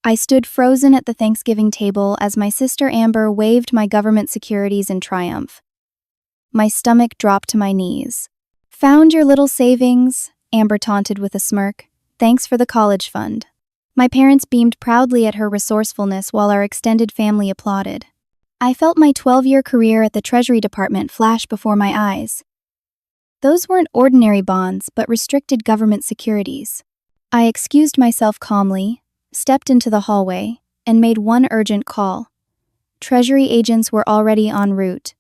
I stood frozen at the Thanksgiving table as my sister Amber waved my government securities in triumph. My stomach dropped to my knees. "Found your little savings," Amber taunted with a smirk. "Thanks for the college fund." My parents beamed proudly at her resourcefulness while our extended family applauded. I felt my 12-year career at the Treasury Department flash before my eyes. Those weren't ordinary bonds, but restricted government securities. I excused myself calmly, stepped into the hallway, and made one urgent call. Treasury agents were already en route.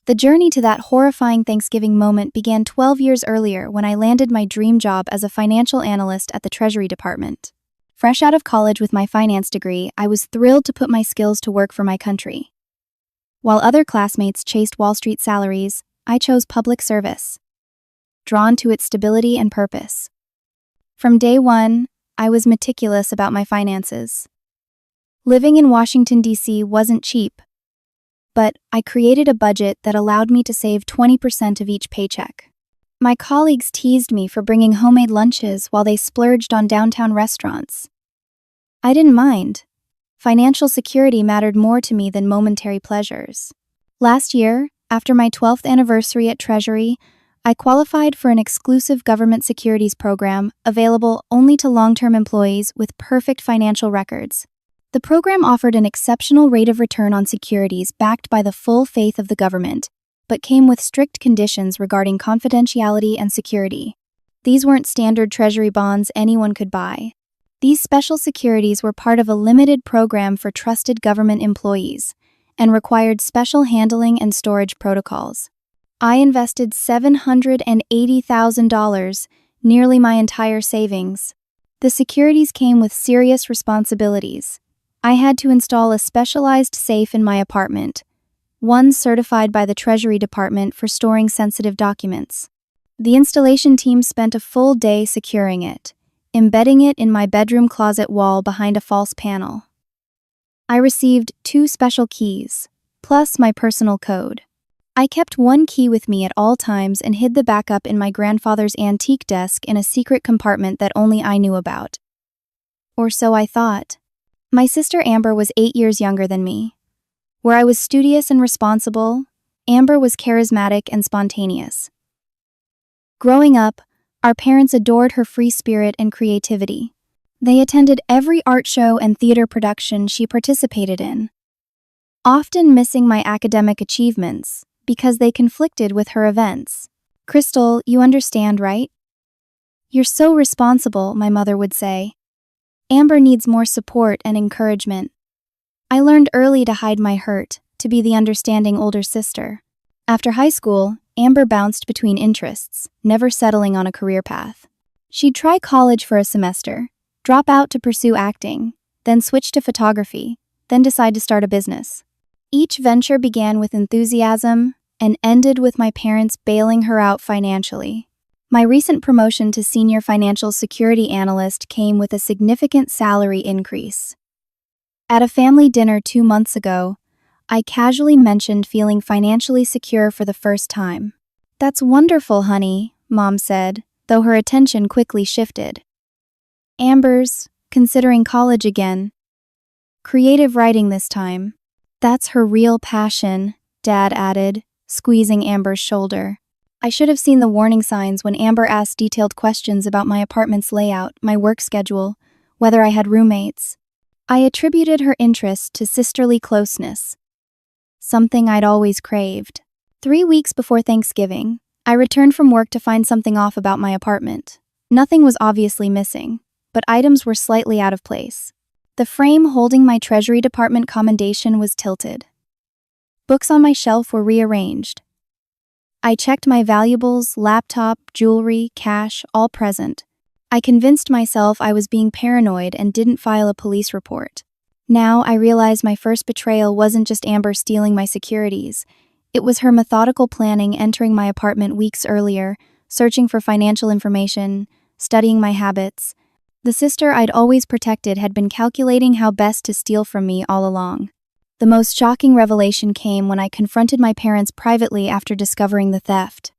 The journey to that horrifying Thanksgiving moment began 12 years earlier when I landed my dream job as a financial analyst at the Treasury Department. Fresh out of college with my finance degree, I was thrilled to put my skills to work for my country. While other classmates chased Wall Street salaries, I chose public service, drawn to its stability and purpose. From day one, I was meticulous about my finances. Living in Washington, D.C. wasn't cheap, but I created a budget that allowed me to save 20% of each paycheck. My colleagues teased me for bringing homemade lunches while they splurged on downtown restaurants. I didn't mind. Financial security mattered more to me than momentary pleasures. Last year, after my 12th anniversary at Treasury, I qualified for an exclusive government securities program available only to long-term employees with perfect financial records. The program offered an exceptional rate of return on securities backed by the full faith of the government, but came with strict conditions regarding confidentiality and security. These weren't standard Treasury bonds anyone could buy. These special securities were part of a limited program for trusted government employees and required special handling and storage protocols. I invested $780,000, nearly my entire savings. The securities came with serious responsibilities. I had to install a specialized safe in my apartment, one certified by the Treasury Department for storing sensitive documents. The installation team spent a full day securing it, embedding it in my bedroom closet wall behind a false panel. I received 2 special keys, plus my personal code. I kept one key with me at all times and hid the backup in my grandfather's antique desk in a secret compartment that only I knew about. Or so I thought. My sister Amber was 8 years younger than me. Where I was studious and responsible, Amber was charismatic and spontaneous. Growing up, our parents adored her free spirit and creativity. They attended every art show and theater production she participated in, often missing my academic achievements because they conflicted with her events. "Crystal, you understand, right? You're so responsible," my mother would say. "Amber needs more support and encouragement." I learned early to hide my hurt, to be the understanding older sister. After high school, Amber bounced between interests, never settling on a career path. She'd try college for a semester, drop out to pursue acting, then switch to photography, then decide to start a business. Each venture began with enthusiasm and ended with my parents bailing her out financially. My recent promotion to senior financial security analyst came with a significant salary increase. At a family dinner 2 months ago, I casually mentioned feeling financially secure for the first time. "That's wonderful, honey," Mom said, though her attention quickly shifted. "Amber's considering college again. Creative writing this time. That's her real passion," Dad added, squeezing Amber's shoulder. I should have seen the warning signs when Amber asked detailed questions about my apartment's layout, my work schedule, whether I had roommates. I attributed her interest to sisterly closeness, something I'd always craved. 3 weeks before Thanksgiving, I returned from work to find something off about my apartment. Nothing was obviously missing, but items were slightly out of place. The frame holding my Treasury Department commendation was tilted. Books on my shelf were rearranged. I checked my valuables, laptop, jewelry, cash, all present. I convinced myself I was being paranoid and didn't file a police report. Now I realized my first betrayal wasn't just Amber stealing my securities. It was her methodical planning entering my apartment weeks earlier, searching for financial information, studying my habits. The sister I'd always protected had been calculating how best to steal from me all along. The most shocking revelation came when I confronted my parents privately after discovering the theft.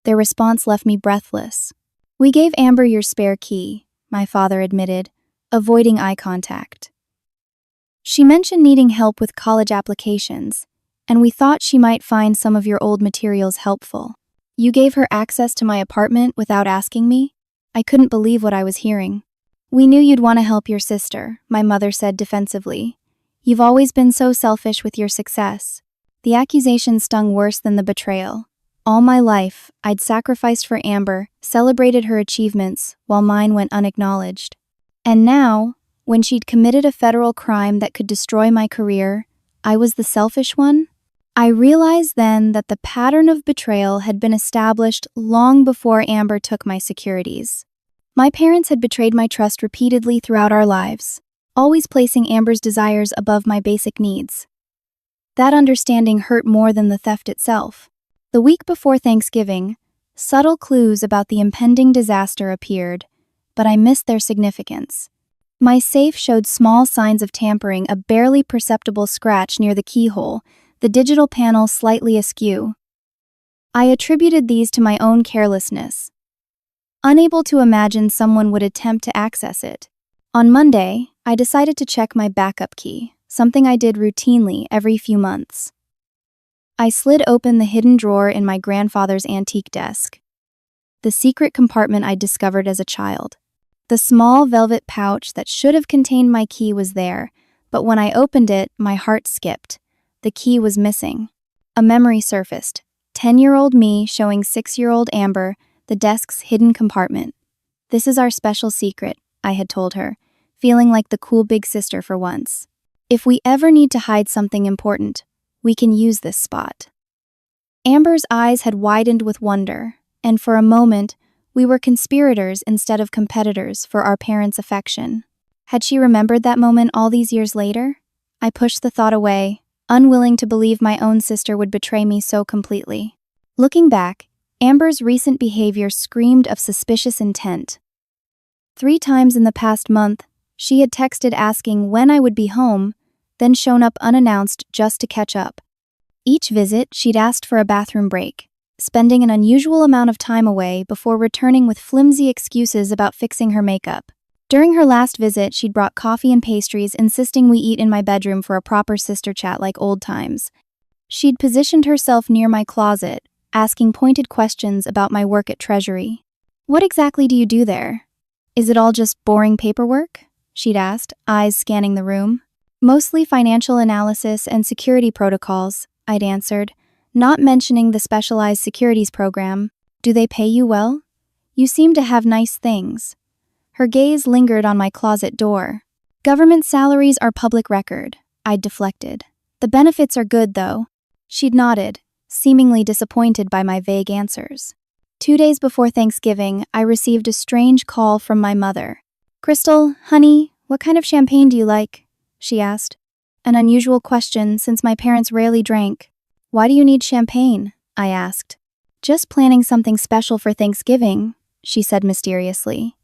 Their response left me breathless. "We gave Amber your spare key," my father admitted, avoiding eye contact. She mentioned needing help with college applications, and we thought she might find some of your old materials helpful. You gave her access to my apartment without asking me? I couldn't believe what I was hearing. We knew you'd want to help your sister, my mother said defensively. You've always been so selfish with your success. The accusation stung worse than the betrayal. All my life, I'd sacrificed for Amber, celebrated her achievements, while mine went unacknowledged. And now, when she'd committed a federal crime that could destroy my career, I was the selfish one? I realized then that the pattern of betrayal had been established long before Amber took my securities. My parents had betrayed my trust repeatedly throughout our lives, always placing Amber's desires above my basic needs. That understanding hurt more than the theft itself. The week before Thanksgiving, subtle clues about the impending disaster appeared, but I missed their significance. My safe showed small signs of tampering, a barely perceptible scratch near the keyhole, the digital panel slightly askew. I attributed these to my own carelessness, unable to imagine someone would attempt to access it. On Monday, I decided to check my backup key, something I did routinely every few months. I slid open the hidden drawer in my grandfather's antique desk, the secret compartment I'd discovered as a child. The small velvet pouch that should have contained my key was there, but when I opened it, my heart skipped. The key was missing. A memory surfaced, 10-year-old me showing 6-year-old Amber the desk's hidden compartment. This is our special secret, I had told her, feeling like the cool big sister for once. If we ever need to hide something important, we can use this spot. Amber's eyes had widened with wonder, and for a moment, we were conspirators instead of competitors for our parents' affection. Had she remembered that moment all these years later? I pushed the thought away, unwilling to believe my own sister would betray me so completely. Looking back, Amber's recent behavior screamed of suspicious intent. 3 times in the past month, she had texted asking when I would be home, then shown up unannounced just to catch up. Each visit, she'd asked for a bathroom break, spending an unusual amount of time away before returning with flimsy excuses about fixing her makeup. During her last visit, she'd brought coffee and pastries, insisting we eat in my bedroom for a proper sister chat like old times. She'd positioned herself near my closet, asking pointed questions about my work at Treasury. What exactly do you do there? Is it all just boring paperwork? She'd asked, eyes scanning the room. Mostly financial analysis and security protocols, I'd answered, not mentioning the specialized securities program. Do they pay you well? You seem to have nice things. Her gaze lingered on my closet door. Government salaries are public record, I'd deflected. The benefits are good, though. She'd nodded, seemingly disappointed by my vague answers. 2 days before Thanksgiving, I received a strange call from my mother. "Crystal, honey, what kind of champagne do you like?" she asked. An unusual question since my parents rarely drank. "Why do you need champagne?" I asked. "Just planning something special for Thanksgiving," she said mysteriously.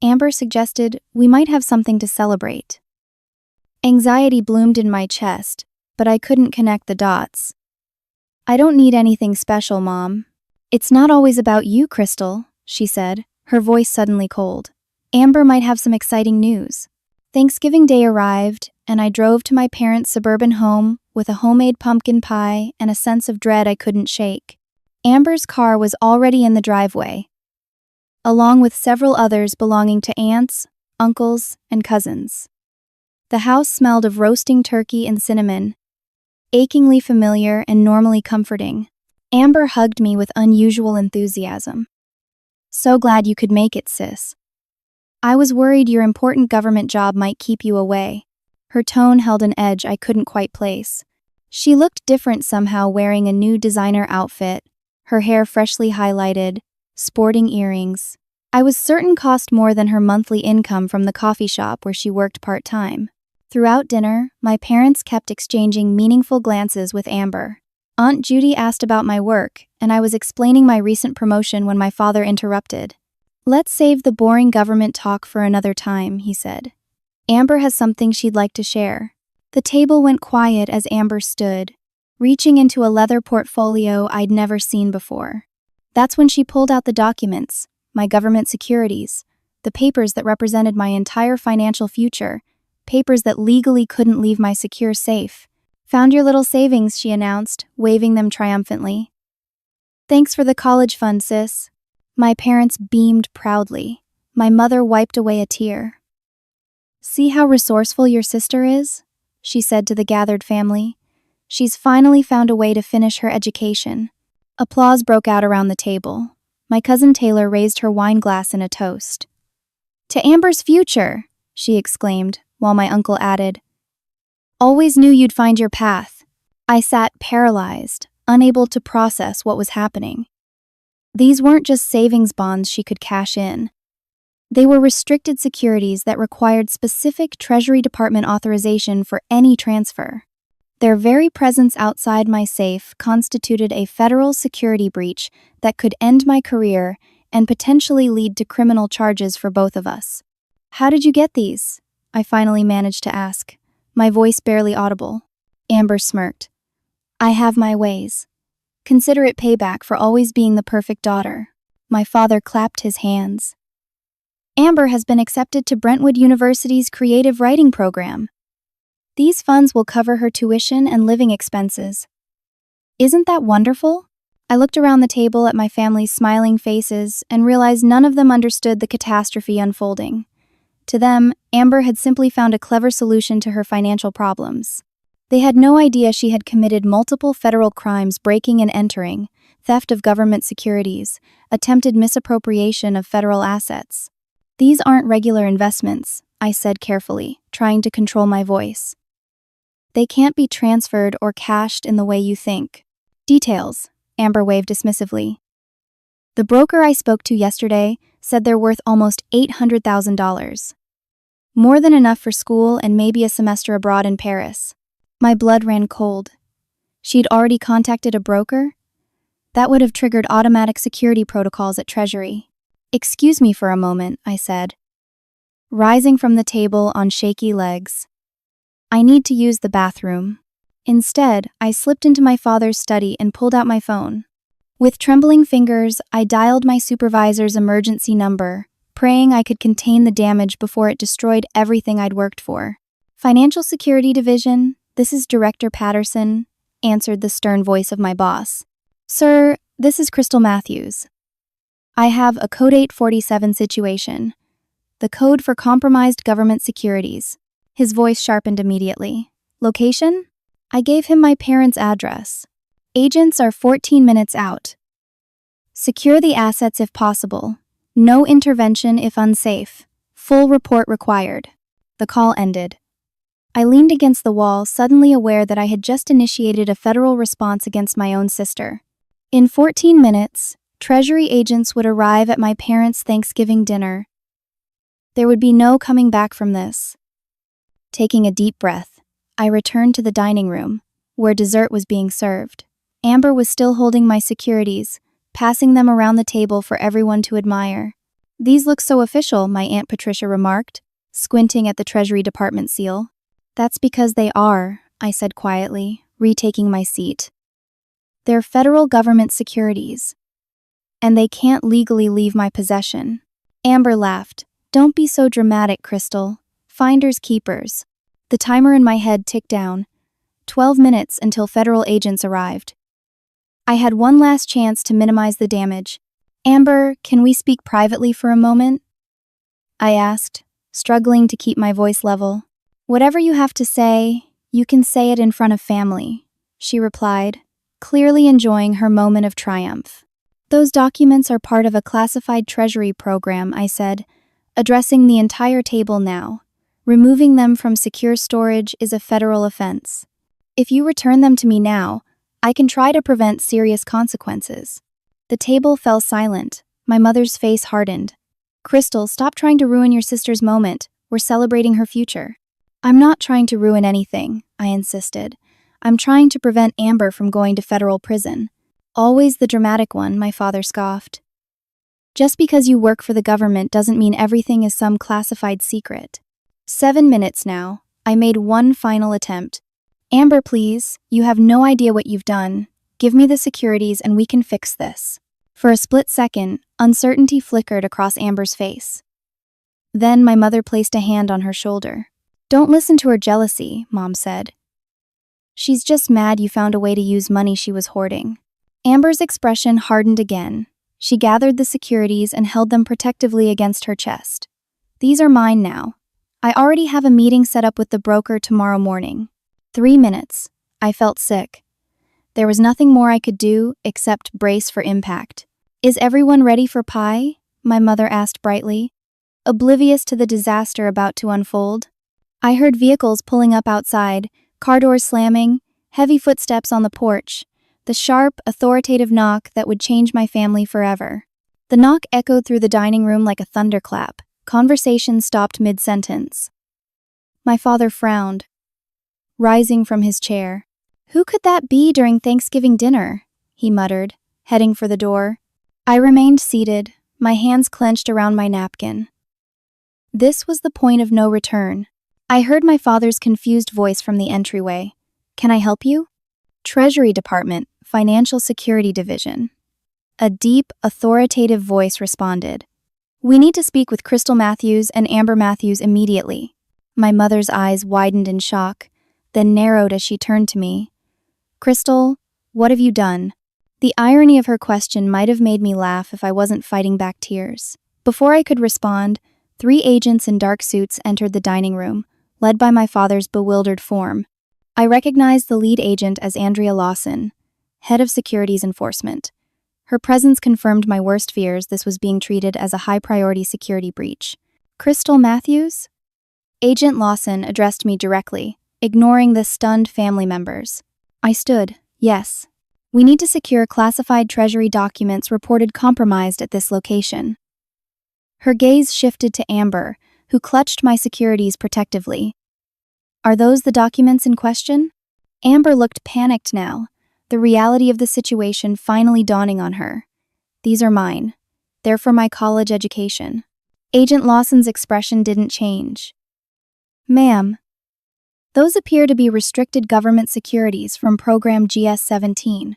Amber suggested we might have something to celebrate. Anxiety bloomed in my chest, but I couldn't connect the dots. "I don't need anything special, Mom." "It's not always about you, Crystal," she said, her voice suddenly cold. "Amber might have some exciting news." Thanksgiving Day arrived, and I drove to my parents' suburban home with a homemade pumpkin pie and a sense of dread I couldn't shake. Amber's car was already in the driveway, along with several others belonging to aunts, uncles, and cousins. The house smelled of roasting turkey and cinnamon, achingly familiar and normally comforting. Amber hugged me with unusual enthusiasm. "So glad you could make it, sis. I was worried your important government job might keep you away." Her tone held an edge I couldn't quite place. She looked different somehow, wearing a new designer outfit, her hair freshly highlighted, sporting earrings. I was certain cost more than her monthly income from the coffee shop where she worked part-time. Throughout dinner, my parents kept exchanging meaningful glances with Amber. Aunt Judy asked about my work, and I was explaining my recent promotion when my father interrupted. "Let's save the boring government talk for another time," he said. "Amber has something she'd like to share." The table went quiet as Amber stood, reaching into a leather portfolio I'd never seen before. That's when she pulled out the documents, my government securities, the papers that represented my entire financial future, papers that legally couldn't leave my secure safe. Found your little savings, she announced, waving them triumphantly. Thanks for the college fund, sis. My parents beamed proudly. My mother wiped away a tear. See how resourceful your sister is? She said to the gathered family. She's finally found a way to finish her education. Applause broke out around the table. My cousin Taylor raised her wine glass in a toast. To Amber's future, she exclaimed, while my uncle added, Always knew you'd find your path. I sat paralyzed, unable to process what was happening. These weren't just savings bonds she could cash in. They were restricted securities that required specific Treasury Department authorization for any transfer. Their very presence outside my safe constituted a federal security breach that could end my career and potentially lead to criminal charges for both of us. How did you get these? I finally managed to ask, my voice barely audible. Amber smirked. I have my ways. Consider it payback for always being the perfect daughter. My father clapped his hands. Amber has been accepted to Brentwood University's creative writing program. These funds will cover her tuition and living expenses. Isn't that wonderful? I looked around the table at my family's smiling faces and realized none of them understood the catastrophe unfolding. To them, Amber had simply found a clever solution to her financial problems. They had no idea she had committed multiple federal crimes: breaking and entering, theft of government securities, attempted misappropriation of federal assets. These aren't regular investments, I said carefully, trying to control my voice. They can't be transferred or cashed in the way you think. Details, Amber waved dismissively. The broker I spoke to yesterday said they're worth almost $800,000. More than enough for school and maybe a semester abroad in Paris. My blood ran cold. She'd already contacted a broker? That would have triggered automatic security protocols at Treasury. Excuse me for a moment, I said, rising from the table on shaky legs. I need to use the bathroom. Instead, I slipped into my father's study and pulled out my phone. With trembling fingers, I dialed my supervisor's emergency number, praying I could contain the damage before it destroyed everything I'd worked for. Financial Security Division, this is Director Patterson, answered the stern voice of my boss. Sir, this is Crystal Matthews. I have a Code 847 situation. The code for compromised government securities. His voice sharpened immediately. Location? I gave him my parents' address. Agents are 14 minutes out. Secure the assets if possible. No intervention if unsafe. Full report required. The call ended. I leaned against the wall, suddenly aware that I had just initiated a federal response against my own sister. In 14 minutes, Treasury agents would arrive at my parents' Thanksgiving dinner. There would be no coming back from this. Taking a deep breath, I returned to the dining room, where dessert was being served. Amber was still holding my securities, passing them around the table for everyone to admire. These look so official, my Aunt Patricia remarked, squinting at the Treasury Department seal. That's because they are, I said quietly, retaking my seat. They're federal government securities. And they can't legally leave my possession. Amber laughed. Don't be so dramatic, Crystal. Finders keepers. The timer in my head ticked down. 12 minutes until federal agents arrived. I had one last chance to minimize the damage. Amber, can we speak privately for a moment? I asked, struggling to keep my voice level. Whatever you have to say, you can say it in front of family, she replied, clearly enjoying her moment of triumph. Those documents are part of a classified Treasury program, I said, addressing the entire table now. Removing them from secure storage is a federal offense. If you return them to me now, I can try to prevent serious consequences. The table fell silent. My mother's face hardened. Crystal, stop trying to ruin your sister's moment. We're celebrating her future. I'm not trying to ruin anything, I insisted. I'm trying to prevent Amber from going to federal prison. Always the dramatic one, my father scoffed. Just because you work for the government doesn't mean everything is some classified secret. 7 minutes now. I made one final attempt. Amber, please, you have no idea what you've done. Give me the securities and we can fix this. For a split second, uncertainty flickered across Amber's face. Then my mother placed a hand on her shoulder. Don't listen to her jealousy, Mom said. She's just mad you found a way to use money she was hoarding. Amber's expression hardened again. She gathered the securities and held them protectively against her chest. These are mine now. I already have a meeting set up with the broker tomorrow morning. 3 minutes. I felt sick. There was nothing more I could do except brace for impact. Is everyone ready for pie? My mother asked brightly, oblivious to the disaster about to unfold. I heard vehicles pulling up outside, car doors slamming, heavy footsteps on the porch, the sharp, authoritative knock that would change my family forever. The knock echoed through the dining room like a thunderclap. Conversation stopped mid-sentence. My father frowned, rising from his chair. Who could that be during Thanksgiving dinner? He muttered, heading for the door. I remained seated, my hands clenched around my napkin. This was the point of no return. I heard my father's confused voice from the entryway. Can I help you? Treasury Department, Financial Security Division. A deep, authoritative voice responded. We need to speak with Crystal Matthews and Amber Matthews immediately. My mother's eyes widened in shock, then narrowed as she turned to me. Crystal, what have you done? The irony of her question might have made me laugh if I wasn't fighting back tears. Before I could respond, 3 agents in dark suits entered the dining room, led by my father's bewildered form. I recognized the lead agent as Andrea Lawson, head of Securities Enforcement. Her presence confirmed my worst fears. This was being treated as a high-priority security breach. Crystal Matthews? Agent Lawson addressed me directly, ignoring the stunned family members. I stood. Yes. We need to secure classified Treasury documents reported compromised at this location. Her gaze shifted to Amber, who clutched my securities protectively. Are those the documents in question? Amber looked panicked now, the reality of the situation finally dawning on her. These are mine. They're for my college education. Agent Lawson's expression didn't change. Ma'am, those appear to be restricted government securities from Program GS-17.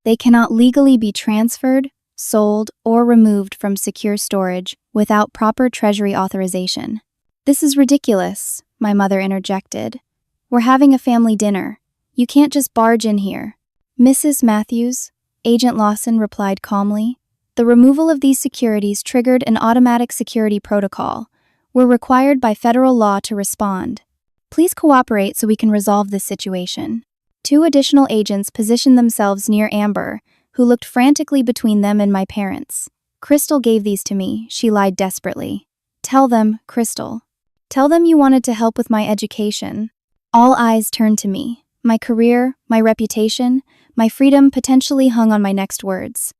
They cannot legally be transferred, sold, or removed from secure storage without proper Treasury authorization. This is ridiculous, my mother interjected. We're having a family dinner. You can't just barge in here. Mrs. Matthews, Agent Lawson replied calmly. The removal of these securities triggered an automatic security protocol. We're required by federal law to respond. Please cooperate so we can resolve this situation. 2 additional agents positioned themselves near Amber, who looked frantically between them and my parents. Crystal gave these to me, she lied desperately. Tell them, Crystal. Tell them you wanted to help with my education. All eyes turned to me. My career, my reputation, my freedom potentially hung on my next words.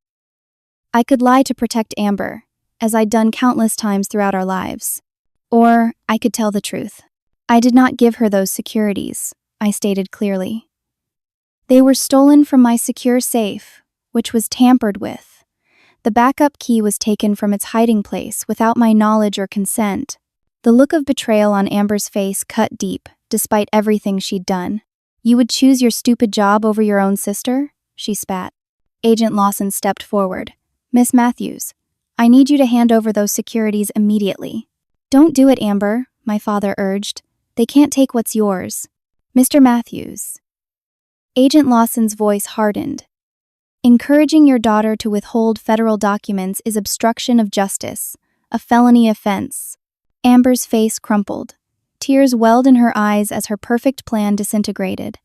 I could lie to protect Amber, as I'd done countless times throughout our lives. Or I could tell the truth. I did not give her those securities, I stated clearly. They were stolen from my secure safe, which was tampered with. The backup key was taken from its hiding place without my knowledge or consent. The look of betrayal on Amber's face cut deep, despite everything she'd done. You would choose your stupid job over your own sister? She spat. Agent Lawson stepped forward. Miss Matthews, I need you to hand over those securities immediately. Don't do it, Amber, my father urged. They can't take what's yours. Mr. Matthews. Agent Lawson's voice hardened. Encouraging your daughter to withhold federal documents is obstruction of justice, a felony offense. Amber's face crumpled. Tears welled in her eyes as her perfect plan disintegrated.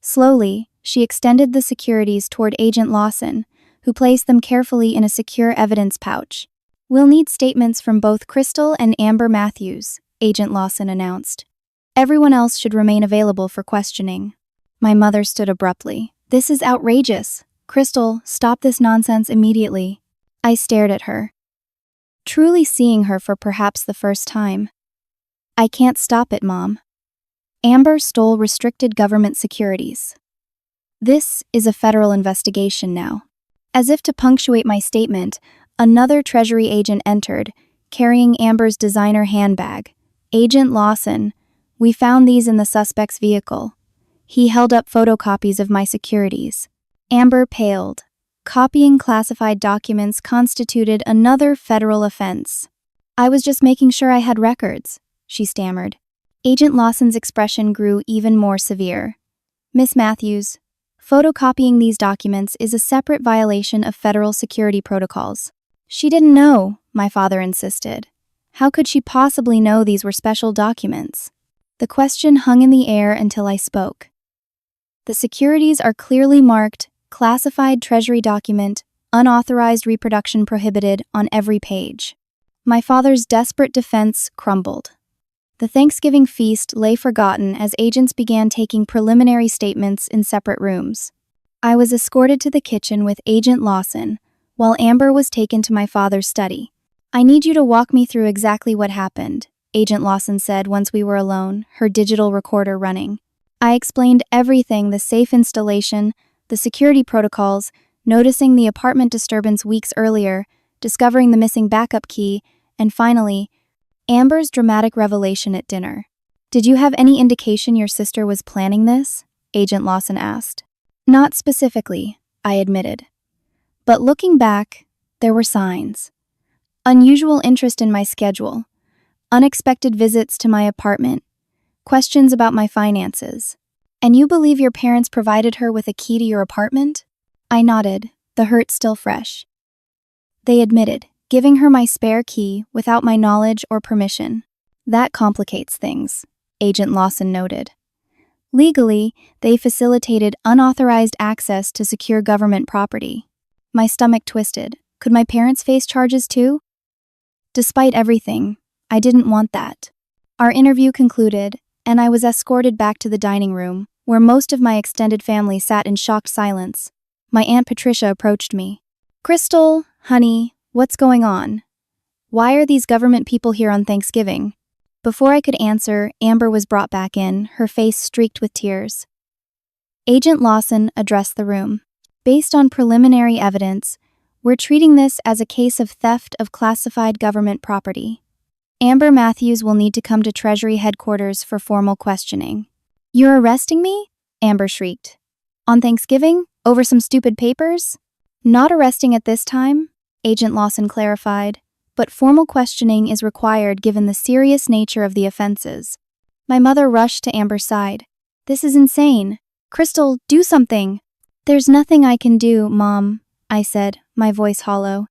Slowly, she extended the securities toward Agent Lawson, who placed them carefully in a secure evidence pouch. We'll need statements from both Crystal and Amber Matthews, Agent Lawson announced. Everyone else should remain available for questioning. My mother stood abruptly. This is outrageous. Crystal, stop this nonsense immediately. I stared at her, truly seeing her for perhaps the first time. I can't stop it, Mom. Amber stole restricted government securities. This is a federal investigation now. As if to punctuate my statement, another Treasury agent entered, carrying Amber's designer handbag. Agent Lawson, we found these in the suspect's vehicle. He held up photocopies of my securities. Amber paled. Copying classified documents constituted another federal offense. I was just making sure I had records, she stammered. Agent Lawson's expression grew even more severe. Miss Matthews, photocopying these documents is a separate violation of federal security protocols. She didn't know, my father insisted. How could she possibly know these were special documents? The question hung in the air until I spoke. The securities are clearly marked, classified Treasury document, unauthorized reproduction prohibited on every page. My father's desperate defense crumbled. The Thanksgiving feast lay forgotten as agents began taking preliminary statements in separate rooms. I was escorted to the kitchen with Agent Lawson, while Amber was taken to my father's study. "I need you to walk me through exactly what happened," Agent Lawson said once we were alone, her digital recorder running. I explained everything: the safe installation, the security protocols, noticing the apartment disturbance weeks earlier, discovering the missing backup key, and finally, Amber's dramatic revelation at dinner. "Did you have any indication your sister was planning this?" Agent Lawson asked. "Not specifically," I admitted. But looking back, there were signs. Unusual interest in my schedule, unexpected visits to my apartment, questions about my finances. "And you believe your parents provided her with a key to your apartment?" I nodded, the hurt still fresh. "They admitted, giving her my spare key without my knowledge or permission. That complicates things," Agent Lawson noted. "Legally, they facilitated unauthorized access to secure government property." My stomach twisted. Could my parents face charges too? Despite everything, I didn't want that. Our interview concluded, and I was escorted back to the dining room, where most of my extended family sat in shocked silence. My Aunt Patricia approached me. "Crystal, honey, what's going on? Why are these government people here on Thanksgiving?" Before I could answer, Amber was brought back in, her face streaked with tears. Agent Lawson addressed the room. "Based on preliminary evidence, we're treating this as a case of theft of classified government property. Amber Matthews will need to come to Treasury headquarters for formal questioning." "You're arresting me?" Amber shrieked. "On Thanksgiving? Over some stupid papers?" "Not arresting at this time," Agent Lawson clarified, "but formal questioning is required given the serious nature of the offenses." My mother rushed to Amber's side. "This is insane. Crystal, do something." "There's nothing I can do, Mom," I said, my voice hollow.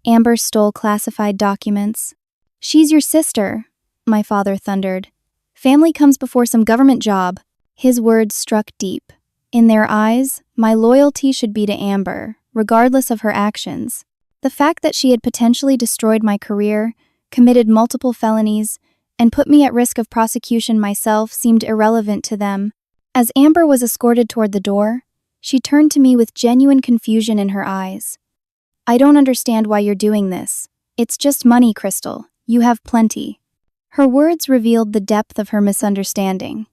"Amber stole classified documents." "She's your sister," my father thundered. "Family comes before some government job." His words struck deep. In their eyes, my loyalty should be to Amber, regardless of her actions. The fact that she had potentially destroyed my career, committed multiple felonies, and put me at risk of prosecution myself seemed irrelevant to them. As Amber was escorted toward the door, she turned to me with genuine confusion in her eyes. "I don't understand why you're doing this. It's just money, Crystal. You have plenty." Her words revealed the depth of her misunderstanding.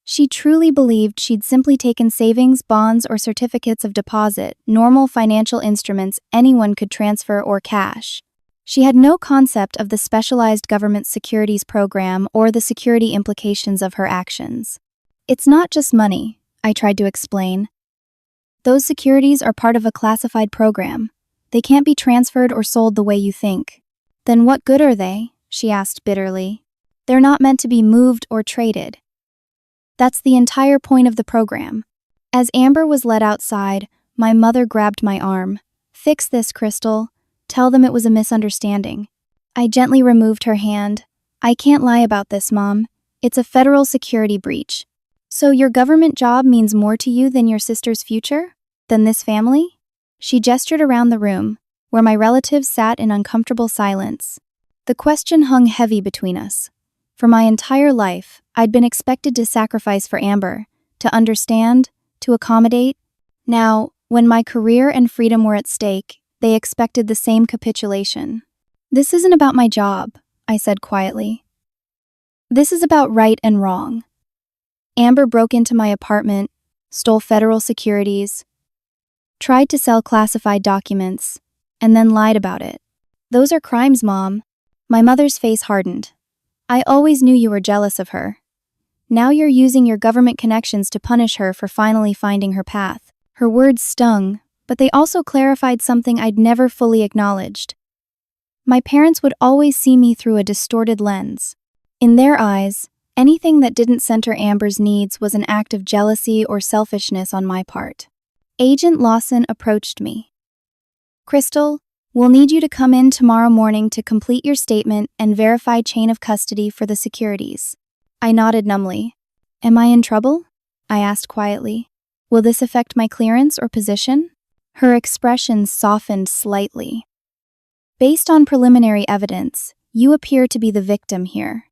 She truly believed she'd simply taken savings, bonds, or certificates of deposit, normal financial instruments anyone could transfer or cash. She had no concept of the specialized government securities program or the security implications of her actions. "It's not just money," I tried to explain. "Those securities are part of a classified program. They can't be transferred or sold the way you think." "Then what good are they?" she asked bitterly. "They're not meant to be moved or traded." "That's the entire point of the program." As Amber was led outside, my mother grabbed my arm. "Fix this, Crystal. Tell them it was a misunderstanding." I gently removed her hand. "I can't lie about this, Mom. It's a federal security breach." "So your government job means more to you than your sister's future? Than this family?" She gestured around the room, where my relatives sat in uncomfortable silence. The question hung heavy between us. For my entire life, I'd been expected to sacrifice for Amber, to understand, to accommodate. Now, when my career and freedom were at stake, they expected the same capitulation. "This isn't about my job," I said quietly. "This is about right and wrong. Amber broke into my apartment, stole federal securities, tried to sell classified documents, and then lied about it. Those are crimes, Mom." My mother's face hardened. "I always knew you were jealous of her. Now you're using your government connections to punish her for finally finding her path." Her words stung, but they also clarified something I'd never fully acknowledged. My parents would always see me through a distorted lens. In their eyes, Anything that didn't center Amber's needs was an act of jealousy or selfishness on my part. Agent Lawson approached me. Crystal, we'll need you to come in tomorrow morning to complete your statement and verify chain of custody for the securities. I nodded numbly. Am I in trouble? I asked quietly. Will this affect my clearance or position? Her expression softened slightly. Based on preliminary evidence, you appear to be the victim here.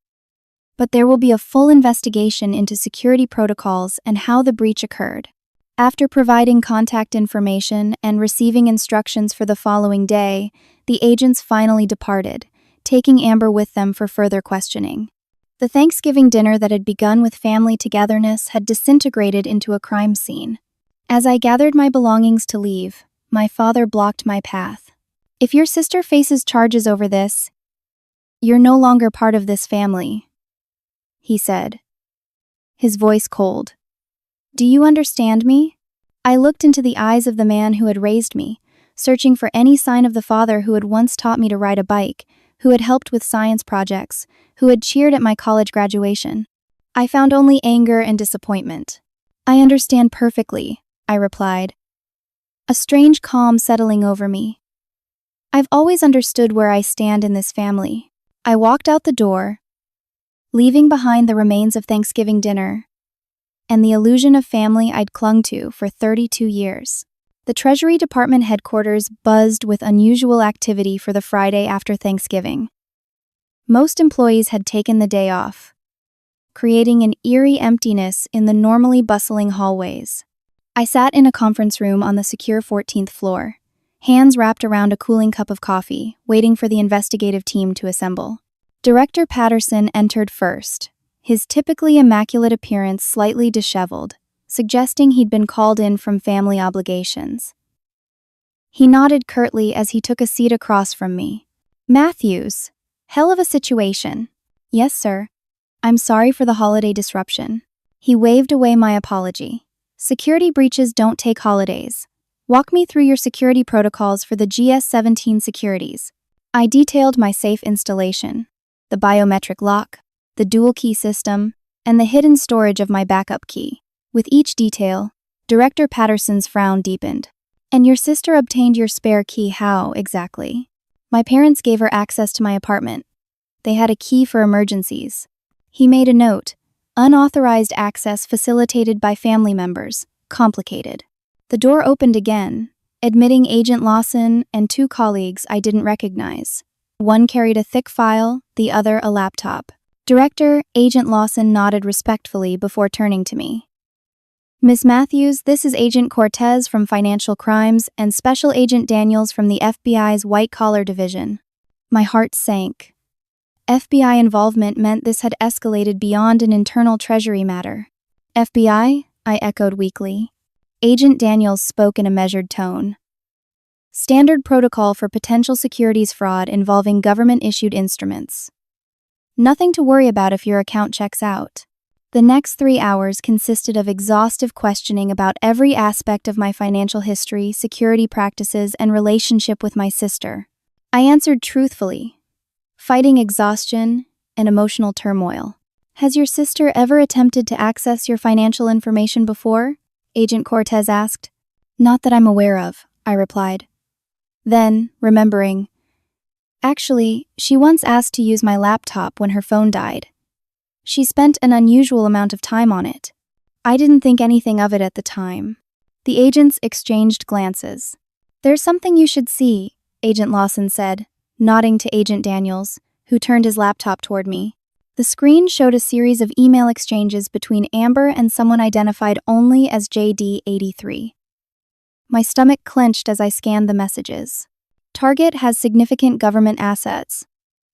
But there will be a full investigation into security protocols and how the breach occurred. After providing contact information and receiving instructions for the following day, the agents finally departed, taking Amber with them for further questioning. The Thanksgiving dinner that had begun with family togetherness had disintegrated into a crime scene. As I gathered my belongings to leave, my father blocked my path. If your sister faces charges over this, you're no longer part of this family, he said, his voice cold. Do you understand me? I looked into the eyes of the man who had raised me, searching for any sign of the father who had once taught me to ride a bike, who had helped with science projects, who had cheered at my college graduation. I found only anger and disappointment. I understand perfectly, I replied, a strange calm settling over me. I've always understood where I stand in this family. I walked out the door, leaving behind the remains of Thanksgiving dinner and the illusion of family I'd clung to for 32 years. The Treasury Department headquarters buzzed with unusual activity for the Friday after Thanksgiving. Most employees had taken the day off, creating an eerie emptiness in the normally bustling hallways. I sat in a conference room on the secure 14th floor, hands wrapped around a cooling cup of coffee, waiting for the investigative team to assemble. Director Patterson entered first, his typically immaculate appearance slightly disheveled, suggesting he'd been called in from family obligations. He nodded curtly as he took a seat across from me. Matthews, hell of a situation. Yes, sir. I'm sorry for the holiday disruption. He waved away my apology. Security breaches don't take holidays. Walk me through your security protocols for the GS-17 securities. I detailed my safe installation, the biometric lock, the dual key system, and the hidden storage of my backup key. With each detail, Director Patterson's frown deepened. And your sister obtained your spare key how, exactly? My parents gave her access to my apartment. They had a key for emergencies. He made a note. Unauthorized access facilitated by family members. Complicated. The door opened again, admitting Agent Lawson and two colleagues I didn't recognize. One carried a thick file, the other a laptop. Director, Agent Lawson nodded respectfully before turning to me. Miss Matthews, this is Agent Cortez from Financial Crimes and Special Agent Daniels from the FBI's White Collar Division. My heart sank. FBI involvement meant this had escalated beyond an internal Treasury matter. FBI? I echoed weakly. Agent Daniels spoke in a measured tone. Standard protocol for potential securities fraud involving government-issued instruments. Nothing to worry about if your account checks out. The next 3 hours consisted of exhaustive questioning about every aspect of my financial history, security practices, and relationship with my sister. I answered truthfully, fighting exhaustion and emotional turmoil. Has your sister ever attempted to access your financial information before? Agent Cortez asked. Not that I'm aware of, I replied. Then, remembering, actually, she once asked to use my laptop when her phone died. She spent an unusual amount of time on it. I didn't think anything of it at the time. The agents exchanged glances. There's something you should see, Agent Lawson said, nodding to Agent Daniels, who turned his laptop toward me. The screen showed a series of email exchanges between Amber and someone identified only as JD83. My stomach clenched as I scanned the messages. Target has significant government assets.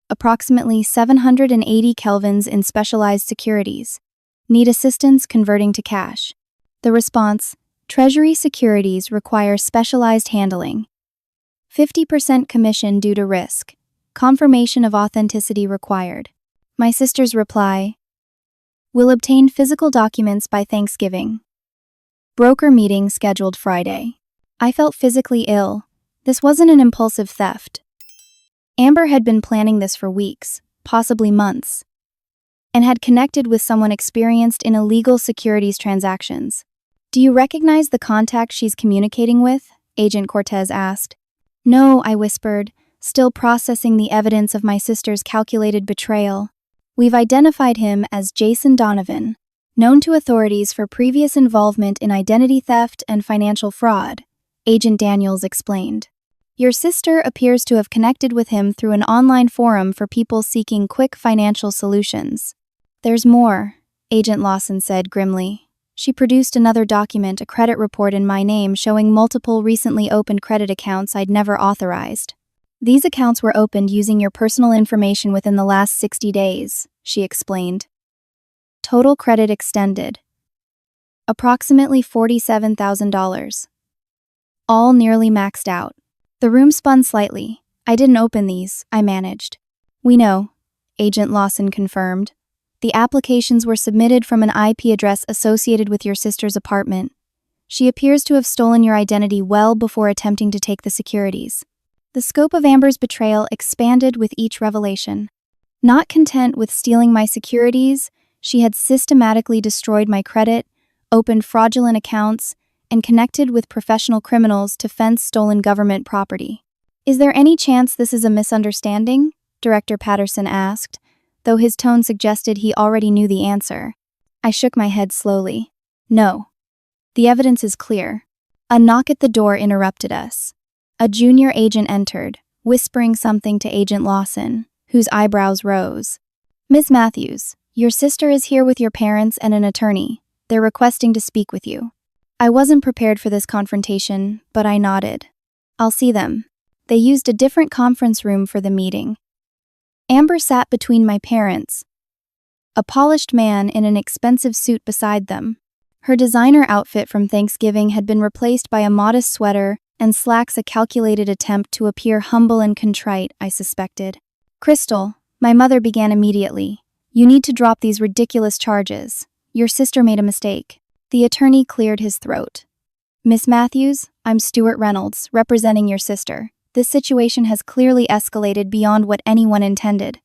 Approximately 780 kelvins in specialized securities. Need assistance converting to cash. The response, Treasury securities require specialized handling. 50% commission due to risk. Confirmation of authenticity required. My sister's reply, will obtain physical documents by Thanksgiving. Broker meeting scheduled Friday. I felt physically ill. This wasn't an impulsive theft. Amber had been planning this for weeks, possibly months. and had connected with someone experienced in illegal securities transactions. "Do you recognize the contact she's communicating with?" Agent Cortez asked. "No," I whispered, still processing the evidence of my sister's calculated betrayal. "We've identified him as Jason Donovan, known to authorities for previous involvement in identity theft and financial fraud," Agent Daniels explained. "Your sister appears to have connected with him through an online forum for people seeking quick financial solutions." "There's more," Agent Lawson said grimly. She produced another document, a credit report in my name showing multiple recently opened credit accounts I'd never authorized. "These accounts were opened using your personal information within the last 60 days, she explained. "Total credit extended. Approximately $47,000. All nearly maxed out." The room spun slightly. "I didn't open these, I managed." "We know," Agent Lawson confirmed. "The applications were submitted from an IP address associated with your sister's apartment. She appears to have stolen your identity well before attempting to take the securities." The scope of Amber's betrayal expanded with each revelation. Not content with stealing my securities, she had systematically destroyed my credit, opened fraudulent accounts, and connected with professional criminals to fence stolen government property. "Is there any chance this is a misunderstanding?" Director Patterson asked, though his tone suggested he already knew the answer. I shook my head slowly. "No. The evidence is clear." A knock at the door interrupted us. A junior agent entered, whispering something to Agent Lawson, whose eyebrows rose. "Miss Matthews, your sister is here with your parents and an attorney. They're requesting to speak with you." I wasn't prepared for this confrontation, but I nodded. "I'll see them." They used a different conference room for the meeting. Amber sat between my parents, a polished man in an expensive suit beside them. Her designer outfit from Thanksgiving had been replaced by a modest sweater and slacks, a calculated attempt to appear humble and contrite, I suspected. "Crystal," my mother began immediately, "you need to drop these ridiculous charges. Your sister made a mistake." The attorney cleared his throat. "Miss Matthews, I'm Stuart Reynolds, representing your sister. This situation has clearly escalated beyond what anyone intended.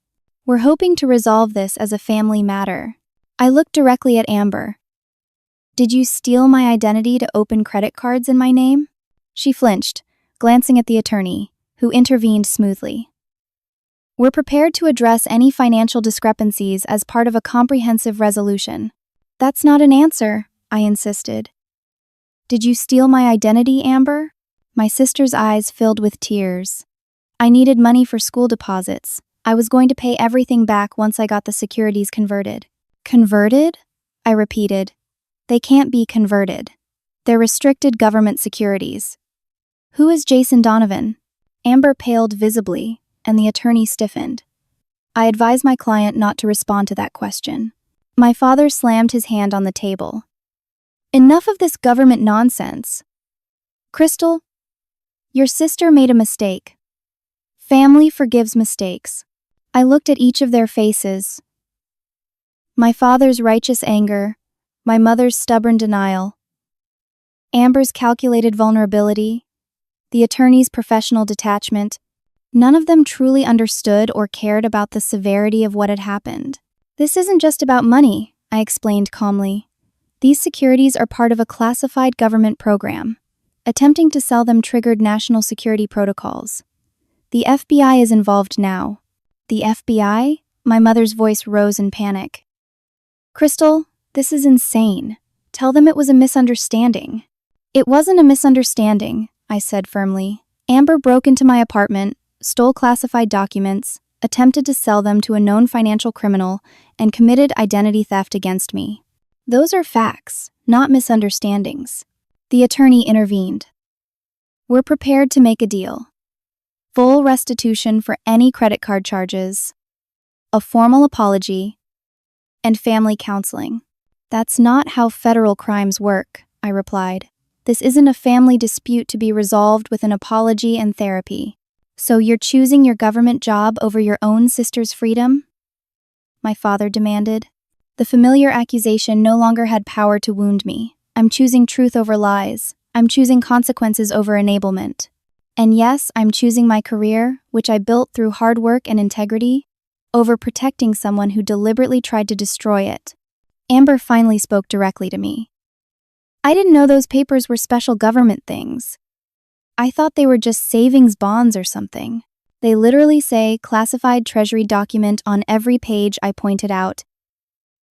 We're hoping to resolve this as a family matter." I looked directly at Amber. "Did you steal my identity to open credit cards in my name?" She flinched, glancing at the attorney, who intervened smoothly. "We're prepared to address any financial discrepancies as part of a comprehensive resolution." "That's not an answer," I insisted. "Did you steal my identity, Amber?" My sister's eyes filled with tears. "I needed money for school deposits. I was going to pay everything back once I got the securities converted." "Converted?" I repeated. "They can't be converted. They're restricted government securities." "Who is Jason Donovan?" Amber paled visibly, and the attorney stiffened. I advised my client not to respond to that question. My father slammed his hand on the table. "Enough of this government nonsense. Crystal, your sister made a mistake. Family forgives mistakes." I looked at each of their faces. My father's righteous anger, my mother's stubborn denial, Amber's calculated vulnerability, the attorney's professional detachment. None of them truly understood or cared about the severity of what had happened. "This isn't just about money," I explained calmly. "These securities are part of a classified government program. Attempting to sell them triggered national security protocols. The FBI is involved now." "The FBI?" My mother's voice rose in panic. "Crystal, this is insane. Tell them it was a misunderstanding." "It wasn't a misunderstanding," I said firmly. "Amber broke into my apartment, stole classified documents, attempted to sell them to a known financial criminal, and committed identity theft against me. Those are facts, not misunderstandings." The attorney intervened. "We're prepared to make a deal. Full restitution for any credit card charges, a formal apology, and family counseling." "That's not how federal crimes work," I replied. "This isn't a family dispute to be resolved with an apology and therapy. So you're choosing your government job over your own sister's freedom?" my father demanded. The familiar accusation no longer had power to wound me. I'm choosing truth over lies. I'm choosing consequences over enablement. And yes, I'm choosing my career, which I built through hard work and integrity. over protecting someone who deliberately tried to destroy it. Amber finally spoke directly to me. I didn't know those papers were special government things. I thought they were just savings bonds or something. They literally say classified Treasury document on every page, I pointed out.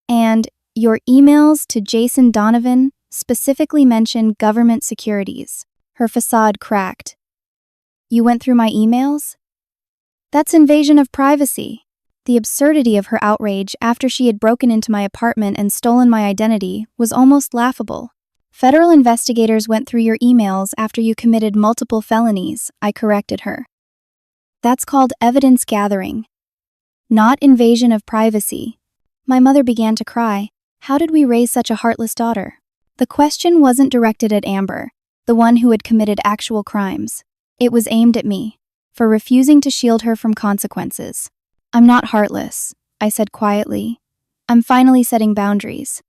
And your emails to Jason Donovan specifically mention government securities. Her facade cracked. You went through my emails? That's invasion of privacy. The absurdity of her outrage after she had broken into my apartment and stolen my identity was almost laughable. Federal investigators went through your emails after you committed multiple felonies, I corrected her. That's called evidence gathering, not invasion of privacy. My mother began to cry. How did we raise such a heartless daughter? The question wasn't directed at Amber, the one who had committed actual crimes. It was aimed at me, for refusing to shield her from consequences. I'm not heartless, I said quietly. I'm finally setting boundaries.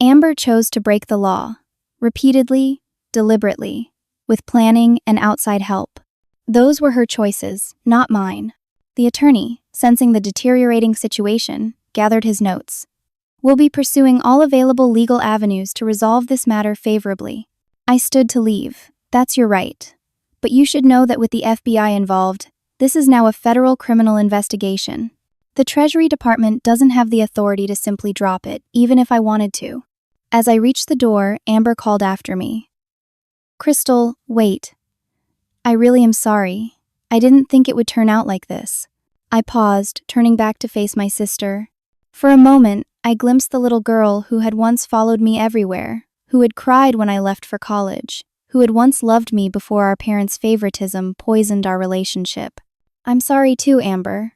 Amber chose to break the law, repeatedly, deliberately, with planning and outside help. Those were her choices, not mine. The attorney, sensing the deteriorating situation, gathered his notes. We'll be pursuing all available legal avenues to resolve this matter favorably. I stood to leave. That's your right. But you should know that with the FBI involved, this is now a federal criminal investigation. The Treasury Department doesn't have the authority to simply drop it, even if I wanted to. As I reached the door, Amber called after me. Crystal, wait. I really am sorry. I didn't think it would turn out like this. I paused, turning back to face my sister. For a moment, I glimpsed the little girl who had once followed me everywhere, who had cried when I left for college, who had once loved me before our parents' favoritism poisoned our relationship. I'm sorry too, Amber.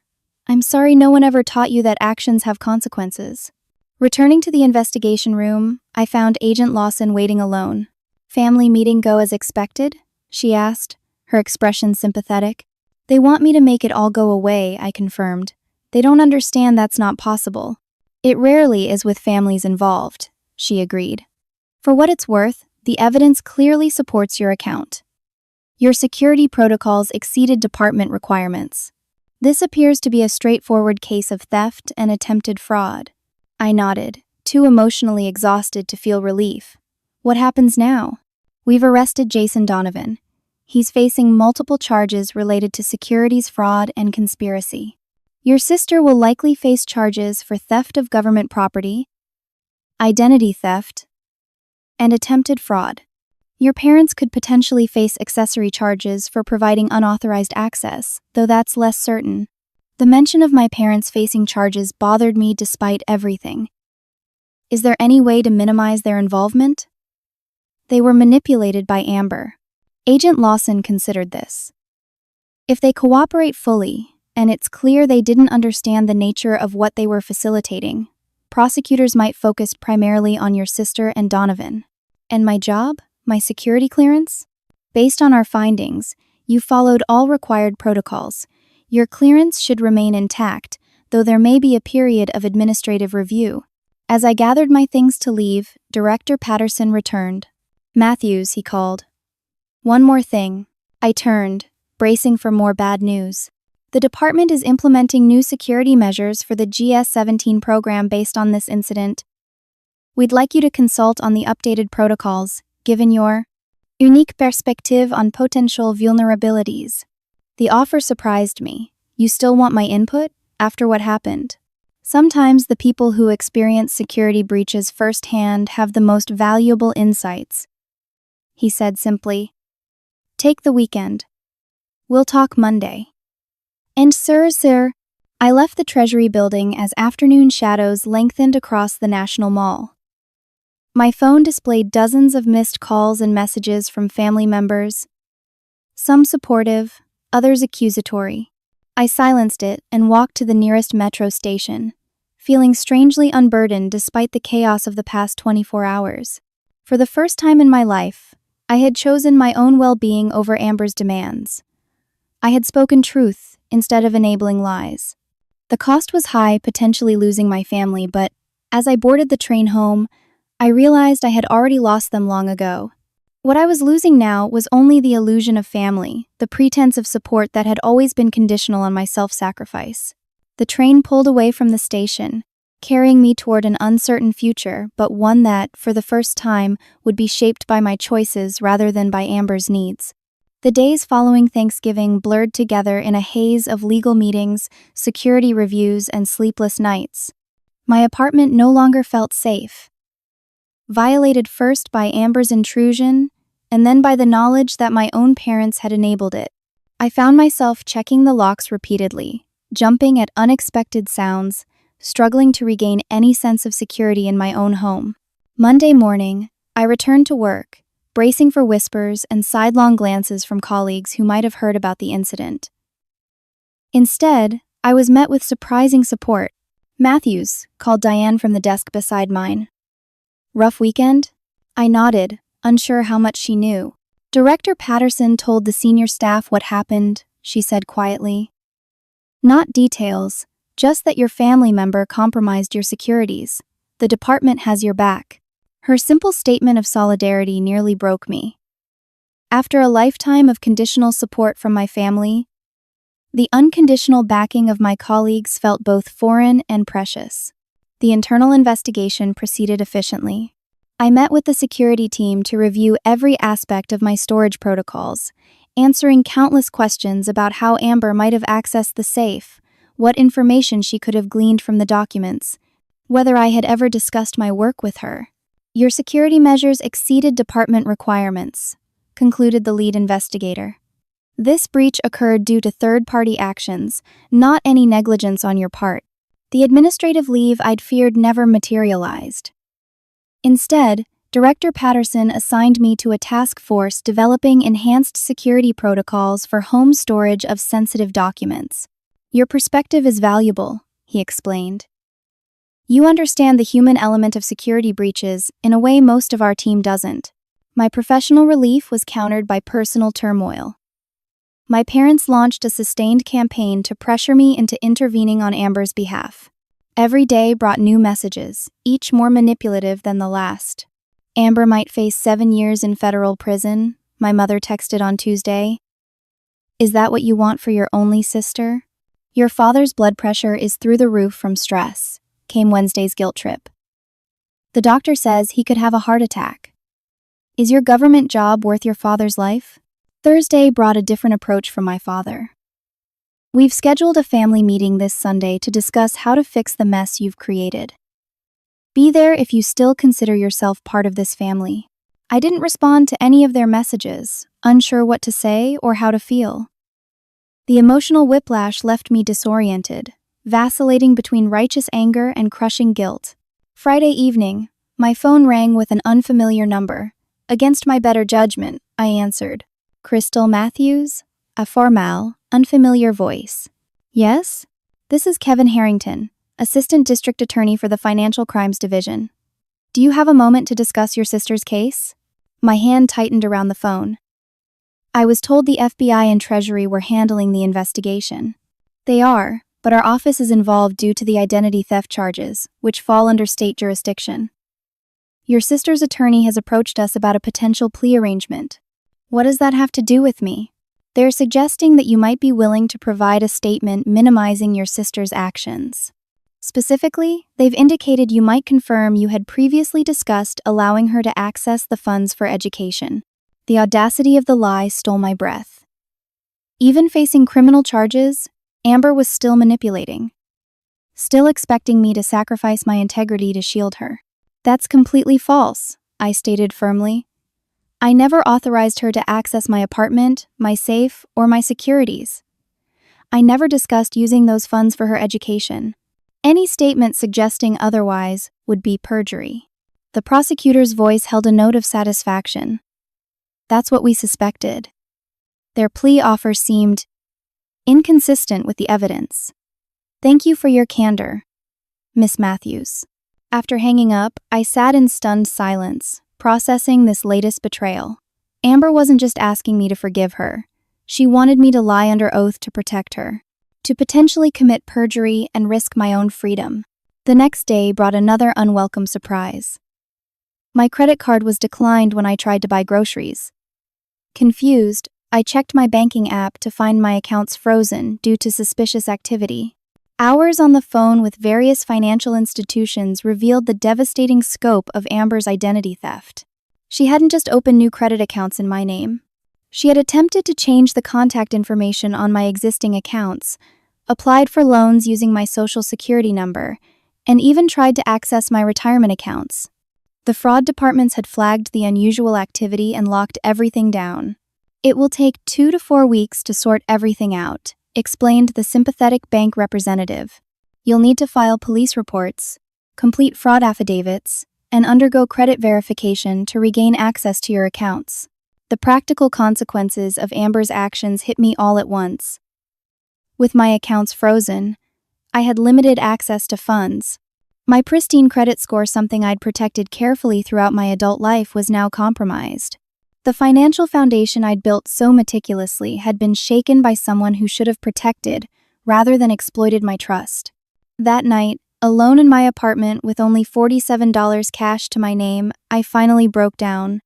I'm sorry no one ever taught you that actions have consequences. Returning to the investigation room, I found Agent Lawson waiting alone. Family meeting go as expected? She asked, her expression sympathetic. They want me to make it all go away, I confirmed. They don't understand that's not possible. It rarely is with families involved, she agreed. For what it's worth, the evidence clearly supports your account. Your security protocols exceeded department requirements. This appears to be a straightforward case of theft and attempted fraud. I nodded, too emotionally exhausted to feel relief. What happens now? We've arrested Jason Donovan. He's facing multiple charges related to securities fraud and conspiracy. Your sister will likely face charges for theft of government property, identity theft, and attempted fraud. Your parents could potentially face accessory charges for providing unauthorized access, though that's less certain. The mention of my parents facing charges bothered me despite everything. Is there any way to minimize their involvement? They were manipulated by Amber. Agent Lawson considered this. If they cooperate fully, and it's clear they didn't understand the nature of what they were facilitating, prosecutors might focus primarily on your sister and Donovan. And my job? My security clearance? Based on our findings, you followed all required protocols. Your clearance should remain intact, though there may be a period of administrative review. As I gathered my things to leave, Director Patterson returned. Matthews, he called. One more thing. I turned, bracing for more bad news. The department is implementing new security measures for the GS-17 program based on this incident. We'd like you to consult on the updated protocols, given your unique perspective on potential vulnerabilities. The offer surprised me. You still want my input? After what happened? Sometimes the people who experience security breaches firsthand have the most valuable insights. He said simply, Take the weekend. We'll talk Monday. And sir, I left the Treasury building as afternoon shadows lengthened across the National Mall. My phone displayed dozens of missed calls and messages from family members, some supportive, others accusatory. I silenced it and walked to the nearest metro station, feeling strangely unburdened despite the chaos of the past 24 hours. For the first time in my life, I had chosen my own well-being over Amber's demands. I had spoken truth instead of enabling lies. The cost was high, potentially losing my family, but as I boarded the train home, I realized I had already lost them long ago. What I was losing now was only the illusion of family, the pretense of support that had always been conditional on my self-sacrifice. The train pulled away from the station, carrying me toward an uncertain future, but one that, for the first time, would be shaped by my choices rather than by Amber's needs. The days following Thanksgiving blurred together in a haze of legal meetings, security reviews, and sleepless nights. My apartment no longer felt safe. Violated first by Amber's intrusion, and then by the knowledge that my own parents had enabled it. I found myself checking the locks repeatedly, jumping at unexpected sounds, struggling to regain any sense of security in my own home. Monday morning, I returned to work, bracing for whispers and sidelong glances from colleagues who might have heard about the incident. Instead, I was met with surprising support. "Matthews," called Diane from the desk beside mine. "Rough weekend?" I nodded, unsure how much she knew. "Director Patterson told the senior staff what happened," she said quietly. "Not details, just that your family member compromised your securities. The department has your back." Her simple statement of solidarity nearly broke me. After a lifetime of conditional support from my family, the unconditional backing of my colleagues felt both foreign and precious. The internal investigation proceeded efficiently. I met with the security team to review every aspect of my storage protocols, answering countless questions about how Amber might have accessed the safe, what information she could have gleaned from the documents, whether I had ever discussed my work with her. "Your security measures exceeded department requirements," concluded the lead investigator. "This breach occurred due to third-party actions, not any negligence on your part. The administrative leave I'd feared never materialized." Instead, Director Patterson assigned me to a task force developing enhanced security protocols for home storage of sensitive documents. "Your perspective is valuable," he explained. "You understand the human element of security breaches in a way most of our team doesn't." My professional relief was countered by personal turmoil. My parents launched a sustained campaign to pressure me into intervening on Amber's behalf. Every day brought new messages, each more manipulative than the last. "Amber might face 7 years in federal prison," my mother texted on Tuesday. "Is that what you want for your only sister?" "Your father's blood pressure is through the roof from stress," came Wednesday's guilt trip. "The doctor says he could have a heart attack." "Is your government job worth your father's life?" Thursday brought a different approach from my father. "We've scheduled a family meeting this Sunday to discuss how to fix the mess you've created. Be there if you still consider yourself part of this family." I didn't respond to any of their messages, unsure what to say or how to feel. The emotional whiplash left me disoriented, vacillating between righteous anger and crushing guilt. Friday evening, my phone rang with an unfamiliar number. Against my better judgment, I answered. "Crystal Matthews?" A formal, unfamiliar voice. "Yes? This is Kevin Harrington, Assistant District Attorney for the Financial Crimes Division. Do you have a moment to discuss your sister's case?" My hand tightened around the phone. "I was told the FBI and Treasury were handling the investigation." "They are, but our office is involved due to the identity theft charges, which fall under state jurisdiction. Your sister's attorney has approached us about a potential plea arrangement." "What does that have to do with me?" "They're suggesting that you might be willing to provide a statement minimizing your sister's actions. Specifically, they've indicated you might confirm you had previously discussed allowing her to access the funds for education." The audacity of the lie stole my breath. Even facing criminal charges, Amber was still manipulating. Still expecting me to sacrifice my integrity to shield her. "That's completely false," I stated firmly. "I never authorized her to access my apartment, my safe, or my securities. I never discussed using those funds for her education. Any statement suggesting otherwise would be perjury." The prosecutor's voice held a note of satisfaction. "That's what we suspected." Their plea offer seemed inconsistent with the evidence. "Thank you for your candor, Miss Matthews." After hanging up, I sat in stunned silence, processing this latest betrayal. Amber wasn't just asking me to forgive her. She wanted me to lie under oath to protect her, to potentially commit perjury and risk my own freedom. The next day brought another unwelcome surprise. My credit card was declined when I tried to buy groceries. Confused, I checked my banking app to find my accounts frozen due to suspicious activity. Hours on the phone with various financial institutions revealed the devastating scope of Amber's identity theft. She hadn't just opened new credit accounts in my name. She had attempted to change the contact information on my existing accounts, applied for loans using my social security number, and even tried to access my retirement accounts. The fraud departments had flagged the unusual activity and locked everything down. "It will take 2 to 4 weeks to sort everything out," explained the sympathetic bank representative. "You'll need to file police reports, complete fraud affidavits, and undergo credit verification to regain access to your accounts." The practical consequences of Amber's actions hit me all at once. With my accounts frozen, I had limited access to funds. My pristine credit score, something I'd protected carefully throughout my adult life, was now compromised. The financial foundation I'd built so meticulously had been shaken by someone who should have protected rather than exploited my trust. That night, alone in my apartment with only $47 cash to my name, I finally broke down.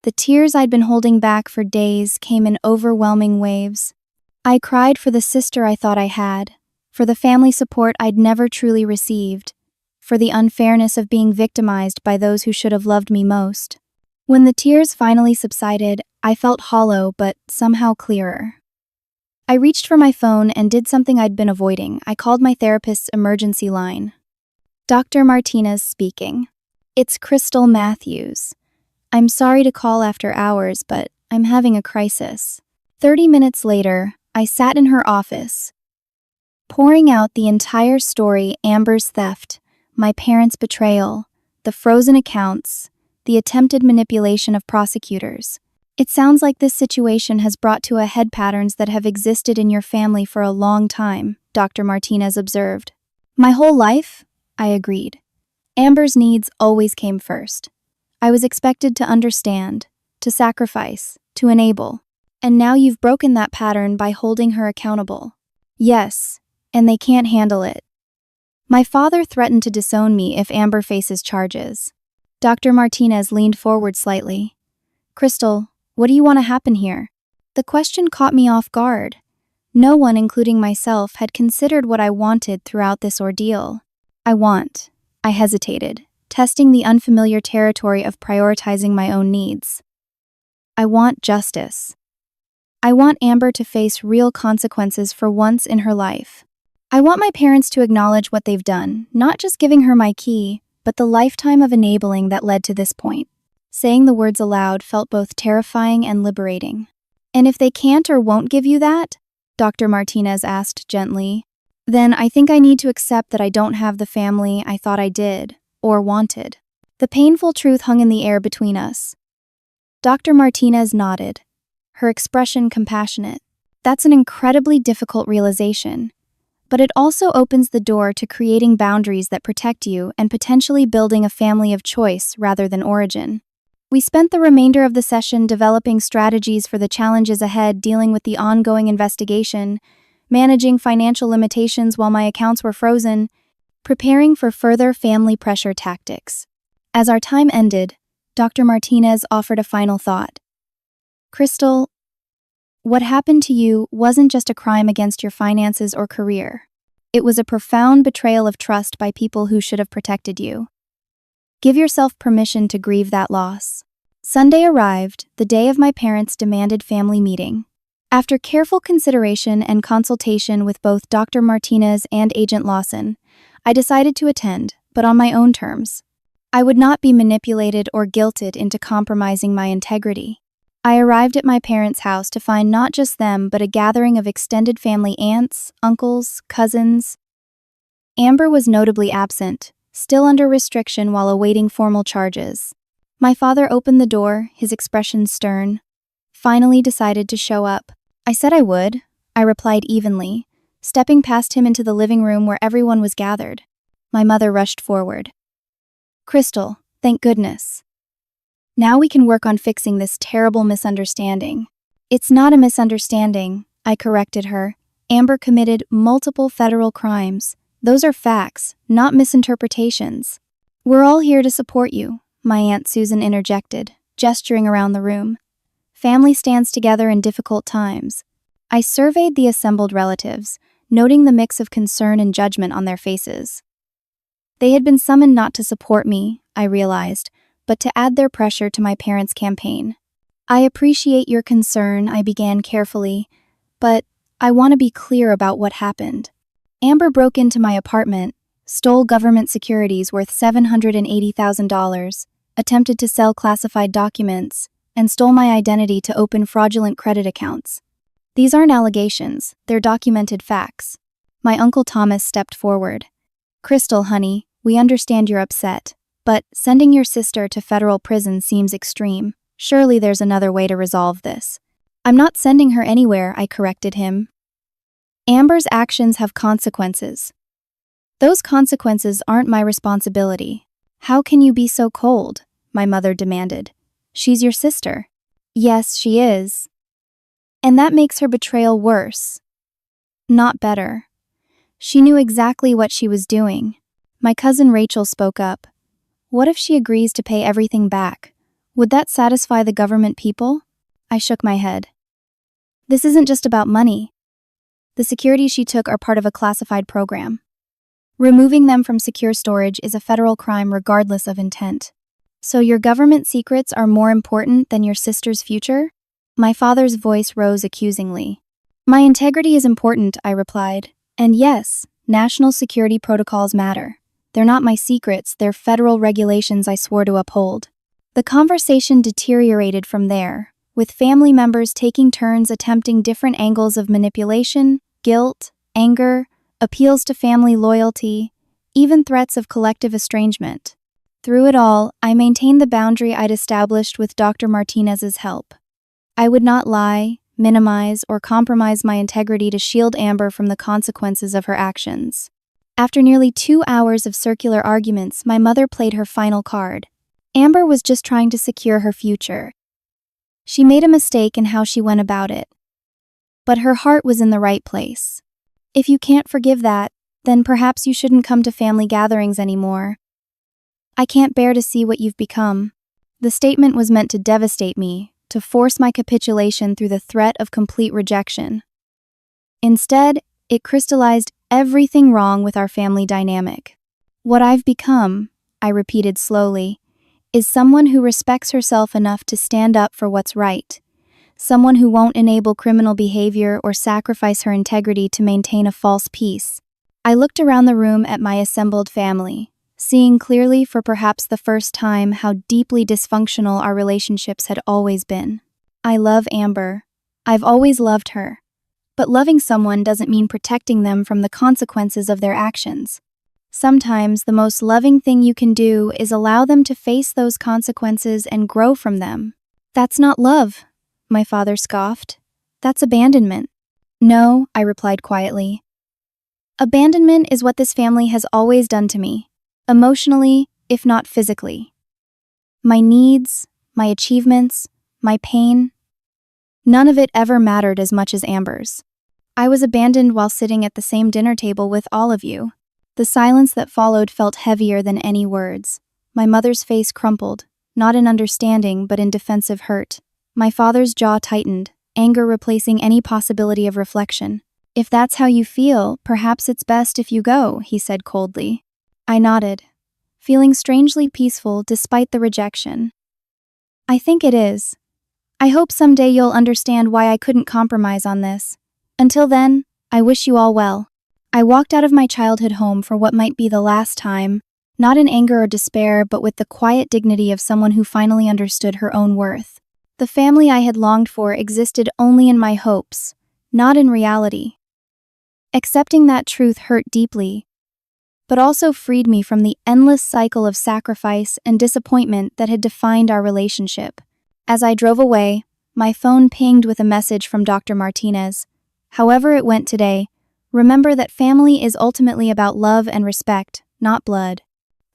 The tears I'd been holding back for days came in overwhelming waves. I cried for the sister I thought I had, for the family support I'd never truly received, for the unfairness of being victimized by those who should have loved me most. When the tears finally subsided, I felt hollow but somehow clearer. I reached for my phone and did something I'd been avoiding. I called my therapist's emergency line. "Dr. Martinez speaking. It's Crystal Matthews. I'm sorry to call after hours, but I'm having a crisis." 30 minutes later, I sat in her office, pouring out the entire story: Amber's theft, my parents' betrayal, the frozen accounts, the attempted manipulation of prosecutors. "It sounds like this situation has brought to a head patterns that have existed in your family for a long time," Dr. Martinez observed. "My whole life?" I agreed. "Amber's needs always came first. I was expected to understand, to sacrifice, to enable. And now you've broken that pattern by holding her accountable." "Yes, and they can't handle it. My father threatened to disown me if Amber faces charges." Dr. Martinez leaned forward slightly. "Crystal, what do you want to happen here?" The question caught me off guard. No one, including myself, had considered what I wanted throughout this ordeal. I hesitated, testing the unfamiliar territory of prioritizing my own needs. "I want justice. I want Amber to face real consequences for once in her life. I want my parents to acknowledge what they've done, not just giving her my key, but the lifetime of enabling that led to this point." Saying the words aloud felt both terrifying and liberating. "And if they can't or won't give you that?" Dr. Martinez asked gently. "Then I think I need to accept that I don't have the family I thought I did, or wanted." The painful truth hung in the air between us. Dr. Martinez nodded, her expression compassionate. "That's an incredibly difficult realization, but it also opens the door to creating boundaries that protect you and potentially building a family of choice rather than origin." We spent the remainder of the session developing strategies for the challenges ahead, dealing with the ongoing investigation, managing financial limitations while my accounts were frozen, preparing for further family pressure tactics. As our time ended, Dr. Martinez offered a final thought. "Crystal, what happened to you wasn't just a crime against your finances or career. It was a profound betrayal of trust by people who should have protected you. Give yourself permission to grieve that loss." Sunday arrived, the day of my parents' demanded family meeting. After careful consideration and consultation with both Dr. Martinez and Agent Lawson, I decided to attend, but on my own terms. I would not be manipulated or guilted into compromising my integrity. I arrived at my parents' house to find not just them, but a gathering of extended family: aunts, uncles, cousins. Amber was notably absent, still under restriction while awaiting formal charges. My father opened the door, his expression stern. "Finally decided to show up." "I said I would," I replied evenly, stepping past him into the living room where everyone was gathered. My mother rushed forward. "Crystal, thank goodness. Now we can work on fixing this terrible misunderstanding." "It's not a misunderstanding," I corrected her. "Amber committed multiple federal crimes. Those are facts, not misinterpretations." "We're all here to support you," my Aunt Susan interjected, gesturing around the room. "Family stands together in difficult times." I surveyed the assembled relatives, noting the mix of concern and judgment on their faces. They had been summoned not to support me, I realized, but to add their pressure to my parents' campaign. I appreciate your concern, I began carefully, but I want to be clear about what happened. Amber broke into my apartment, stole government securities worth $780,000, attempted to sell classified documents, and stole my identity to open fraudulent credit accounts. These aren't allegations, they're documented facts. My Uncle Thomas stepped forward. Crystal, honey, we understand you're upset, but sending your sister to federal prison seems extreme. Surely there's another way to resolve this. I'm not sending her anywhere, I corrected him. Amber's actions have consequences. Those consequences aren't my responsibility. How can you be so cold? My mother demanded. She's your sister. Yes, she is. And that makes her betrayal worse. Not better. She knew exactly what she was doing. My cousin Rachel spoke up. What if she agrees to pay everything back? Would that satisfy the government people? I shook my head. This isn't just about money. The securities she took are part of a classified program. Removing them from secure storage is a federal crime regardless of intent. So your government secrets are more important than your sister's future? My father's voice rose accusingly. My integrity is important, I replied. And yes, national security protocols matter. They're not my secrets, they're federal regulations I swore to uphold. The conversation deteriorated from there, with family members taking turns attempting different angles of manipulation, guilt, anger, appeals to family loyalty, even threats of collective estrangement. Through it all, I maintained the boundary I'd established with Dr. Martinez's help. I would not lie, minimize, or compromise my integrity to shield Amber from the consequences of her actions. After nearly 2 hours of circular arguments, my mother played her final card. Amber was just trying to secure her future. She made a mistake in how she went about it. But her heart was in the right place. If you can't forgive that, then perhaps you shouldn't come to family gatherings anymore. I can't bear to see what you've become. The statement was meant to devastate me, to force my capitulation through the threat of complete rejection. Instead, it crystallized everything wrong with our family dynamic. What I've become, I repeated slowly, is someone who respects herself enough to stand up for what's right. Someone who won't enable criminal behavior or sacrifice her integrity to maintain a false peace. I looked around the room at my assembled family, seeing clearly for perhaps the first time how deeply dysfunctional our relationships had always been. I love Amber. I've always loved her. But loving someone doesn't mean protecting them from the consequences of their actions. Sometimes the most loving thing you can do is allow them to face those consequences and grow from them. That's not love, my father scoffed. That's abandonment. No, I replied quietly. Abandonment is what this family has always done to me, emotionally, if not physically. My needs, my achievements, my pain, none of it ever mattered as much as Amber's. I was abandoned while sitting at the same dinner table with all of you. The silence that followed felt heavier than any words. My mother's face crumpled, not in understanding but in defensive hurt. My father's jaw tightened, anger replacing any possibility of reflection. If that's how you feel, perhaps it's best if you go, he said coldly. I nodded, feeling strangely peaceful despite the rejection. I think it is. I hope someday you'll understand why I couldn't compromise on this. Until then, I wish you all well. I walked out of my childhood home for what might be the last time, not in anger or despair, but with the quiet dignity of someone who finally understood her own worth. The family I had longed for existed only in my hopes, not in reality. Accepting that truth hurt deeply, but also freed me from the endless cycle of sacrifice and disappointment that had defined our relationship. As I drove away, my phone pinged with a message from Dr. Martinez. However it went today, remember that family is ultimately about love and respect, not blood.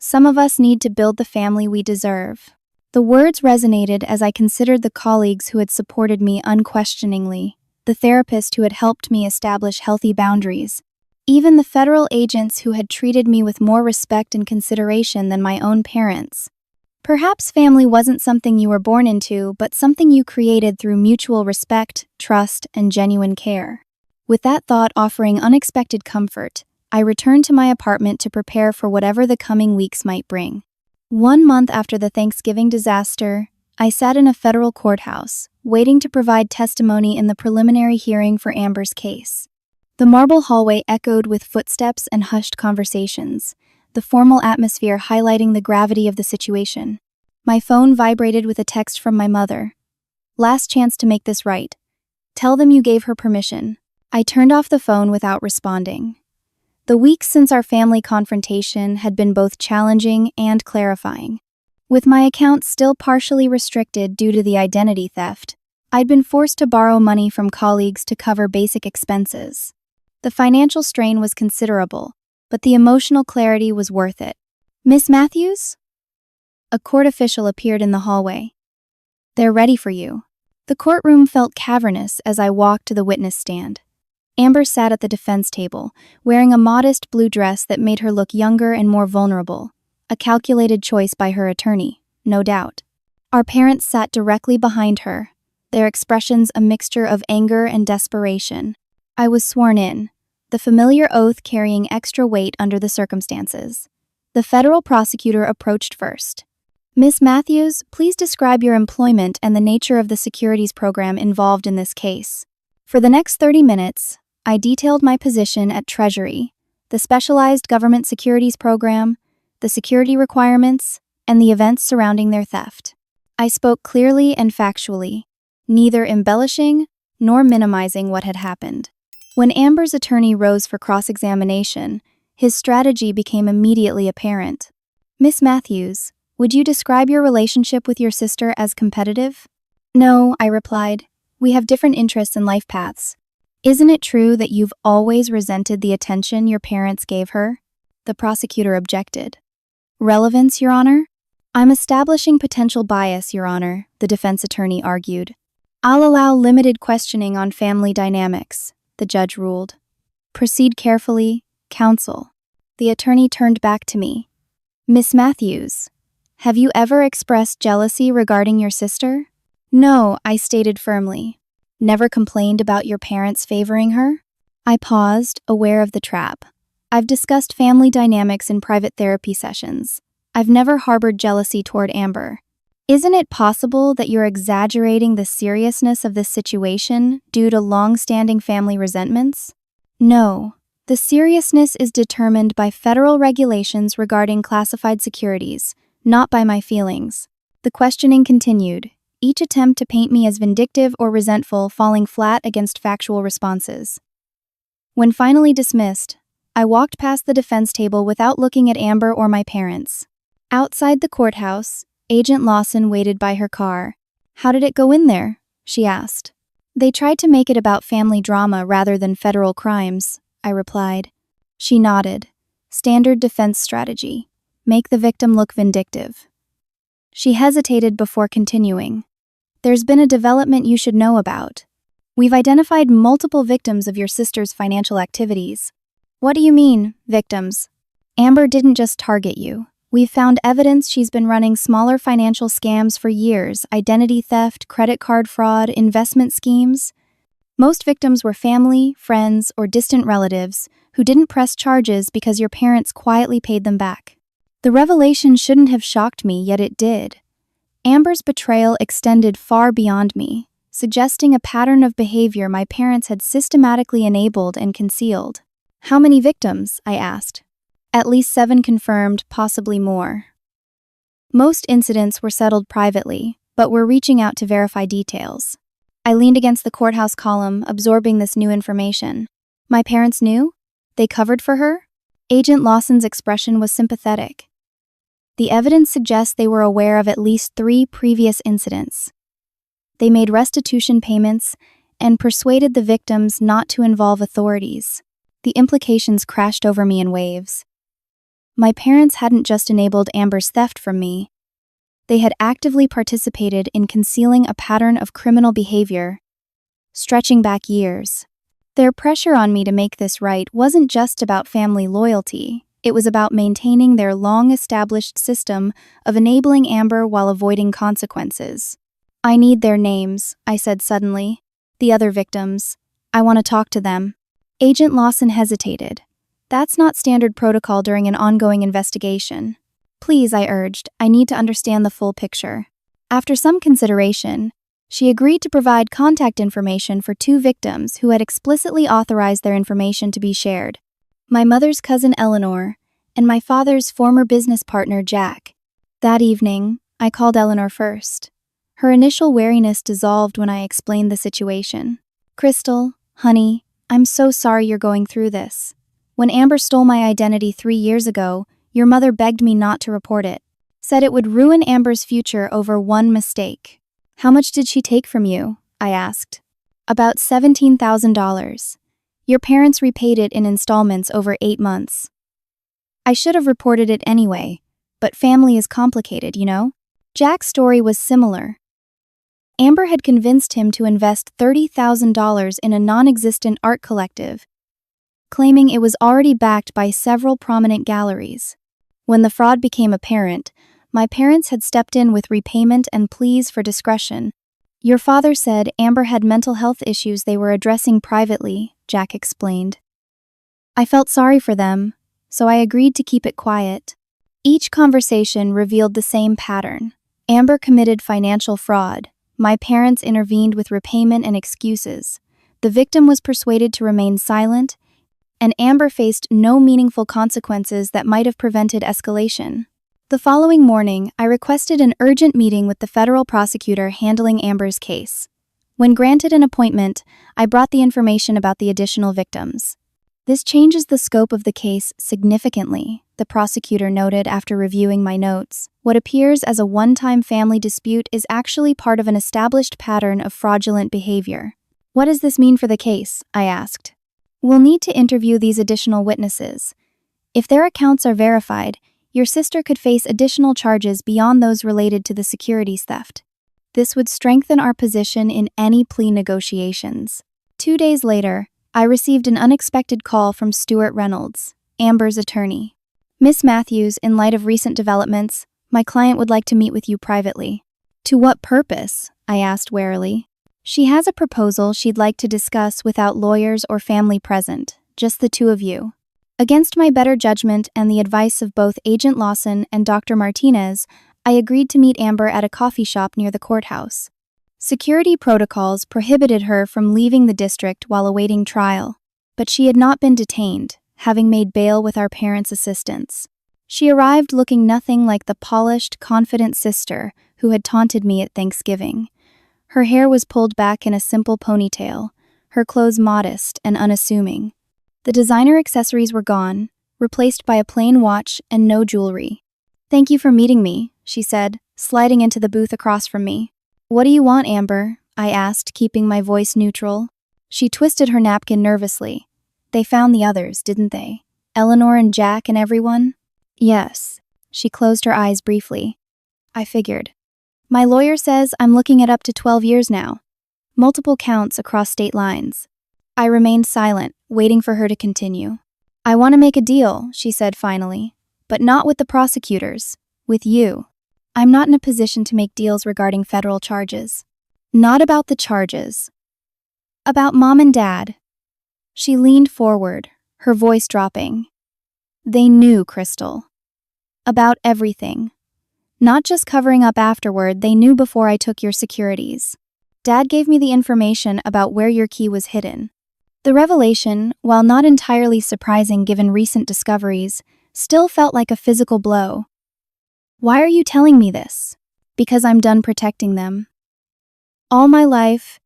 Some of us need to build the family we deserve. The words resonated as I considered the colleagues who had supported me unquestioningly, the therapist who had helped me establish healthy boundaries, even the federal agents who had treated me with more respect and consideration than my own parents. Perhaps family wasn't something you were born into, but something you created through mutual respect, trust, and genuine care. With that thought offering unexpected comfort, I returned to my apartment to prepare for whatever the coming weeks might bring. 1 month after the Thanksgiving disaster, I sat in a federal courthouse, waiting to provide testimony in the preliminary hearing for Amber's case. The marble hallway echoed with footsteps and hushed conversations, the formal atmosphere highlighting the gravity of the situation. My phone vibrated with a text from my mother. "Last chance to make this right. Tell them you gave her permission." I turned off the phone without responding. The weeks since our family confrontation had been both challenging and clarifying. With my account still partially restricted due to the identity theft, I'd been forced to borrow money from colleagues to cover basic expenses. The financial strain was considerable, but the emotional clarity was worth it. "Miss Matthews?" A court official appeared in the hallway. "They're ready for you." The courtroom felt cavernous as I walked to the witness stand. Amber sat at the defense table, wearing a modest blue dress that made her look younger and more vulnerable, a calculated choice by her attorney, no doubt. Our parents sat directly behind her, their expressions a mixture of anger and desperation. I was sworn in, the familiar oath carrying extra weight under the circumstances. The federal prosecutor approached first. "Miss Matthews, please describe your employment and the nature of the securities program involved in this case." For the next 30 minutes, I detailed my position at Treasury, the specialized government securities program, the security requirements, and the events surrounding their theft. I spoke clearly and factually, neither embellishing nor minimizing what had happened. When Amber's attorney rose for cross-examination, his strategy became immediately apparent. "Miss Matthews, would you describe your relationship with your sister as competitive?" "No," I replied. "We have different interests and life paths." "Isn't it true that you've always resented the attention your parents gave her?" The prosecutor objected. "Relevance, Your Honor?" "I'm establishing potential bias, Your Honor," the defense attorney argued. "I'll allow limited questioning on family dynamics," the judge ruled. "Proceed carefully, counsel." The attorney turned back to me. "Miss Matthews, have you ever expressed jealousy regarding your sister?" "No," I stated firmly. "Never complained about your parents favoring her?" I paused, aware of the trap. "I've discussed family dynamics in private therapy sessions. I've never harbored jealousy toward Amber." "Isn't it possible that you're exaggerating the seriousness of this situation due to long-standing family resentments?" "No. The seriousness is determined by federal regulations regarding classified securities, not by my feelings." The questioning continued, each attempt to paint me as vindictive or resentful falling flat against factual responses. When finally dismissed, I walked past the defense table without looking at Amber or my parents. Outside the courthouse, Agent Lawson waited by her car. "How did it go in there?" she asked. "They tried to make it about family drama rather than federal crimes," I replied. She nodded. "Standard defense strategy. Make the victim look vindictive." She hesitated before continuing. "There's been a development you should know about. We've identified multiple victims of your sister's financial activities." "What do you mean, victims?" "Amber didn't just target you. We've found evidence she's been running smaller financial scams for years: identity theft, credit card fraud, investment schemes. Most victims were family, friends, or distant relatives who didn't press charges because your parents quietly paid them back." The revelation shouldn't have shocked me, yet it did. Amber's betrayal extended far beyond me, suggesting a pattern of behavior my parents had systematically enabled and concealed. "How many victims?" I asked. "At least 7 confirmed, possibly more. Most incidents were settled privately, but we're reaching out to verify details." I leaned against the courthouse column, absorbing this new information. "My parents knew? They covered for her?" Agent Lawson's expression was sympathetic. "The evidence suggests they were aware of at least 3 previous incidents. They made restitution payments and persuaded the victims not to involve authorities." The implications crashed over me in waves. My parents hadn't just enabled Amber's theft from me. They had actively participated in concealing a pattern of criminal behavior, stretching back years. Their pressure on me to make this right wasn't just about family loyalty. It was about maintaining their long-established system of enabling Amber while avoiding consequences. "I need their names," I said suddenly. "The other victims. I want to talk to them. Agent Lawson hesitated. That's not standard protocol during an ongoing investigation. Please, I urged, I need to understand the full picture. After some consideration, she agreed to provide contact information for 2 victims who had explicitly authorized their information to be shared: my mother's cousin Eleanor and my father's former business partner Jack. That evening, I called Eleanor first. Her initial wariness dissolved when I explained the situation. Crystal, honey, I'm so sorry you're going through this. When Amber stole my identity 3 years ago, your mother begged me not to report it. Said it would ruin Amber's future over one mistake. How much did she take from you? I asked. About $17,000. Your parents repaid it in installments over 8 months. I should have reported it anyway, but family is complicated, you know? Jack's story was similar. Amber had convinced him to invest $30,000 in a non-existent art collective, claiming it was already backed by several prominent galleries. When the fraud became apparent, my parents had stepped in with repayment and pleas for discretion. Your father said Amber had mental health issues they were addressing privately, Jack explained. I felt sorry for them, so I agreed to keep it quiet. Each conversation revealed the same pattern. Amber committed financial fraud. My parents intervened with repayment and excuses. The victim was persuaded to remain silent, and Amber faced no meaningful consequences that might have prevented escalation. The following morning, I requested an urgent meeting with the federal prosecutor handling Amber's case. When granted an appointment, I brought the information about the additional victims. This changes the scope of the case significantly, the prosecutor noted after reviewing my notes. What appears as a one-time family dispute is actually part of an established pattern of fraudulent behavior. What does this mean for the case? I asked. We'll need to interview these additional witnesses. If their accounts are verified, your sister could face additional charges beyond those related to the securities theft. This would strengthen our position in any plea negotiations. 2 days later, I received an unexpected call from Stuart Reynolds, Amber's attorney. Miss Matthews, in light of recent developments, my client would like to meet with you privately. To what purpose? I asked warily. She has a proposal she'd like to discuss without lawyers or family present, just the 2 of you. Against my better judgment and the advice of both Agent Lawson and Dr. Martinez, I agreed to meet Amber at a coffee shop near the courthouse. Security protocols prohibited her from leaving the district while awaiting trial, but she had not been detained, having made bail with our parents' assistance. She arrived looking nothing like the polished, confident sister who had taunted me at Thanksgiving. Her hair was pulled back in a simple ponytail, her clothes modest and unassuming. The designer accessories were gone, replaced by a plain watch and no jewelry. Thank you for meeting me, she said, sliding into the booth across from me. What do you want, Amber? I asked, keeping my voice neutral. She twisted her napkin nervously. They found the others, didn't they? Eleanor and Jack and everyone? Yes. She closed her eyes briefly. I figured. My lawyer says I'm looking at up to 12 years now. Multiple counts across state lines. I remained silent, waiting for her to continue. I want to make a deal, she said finally, but not with the prosecutors, with you. I'm not in a position to make deals regarding federal charges. Not about the charges. About Mom and Dad. She leaned forward, her voice dropping. They knew, Crystal. About everything. Not just covering up afterward, they knew before I took your securities. Dad gave me the information about where your key was hidden. The revelation, while not entirely surprising given recent discoveries, still felt like a physical blow. Why are you telling me this? Because I'm done protecting them. All my life,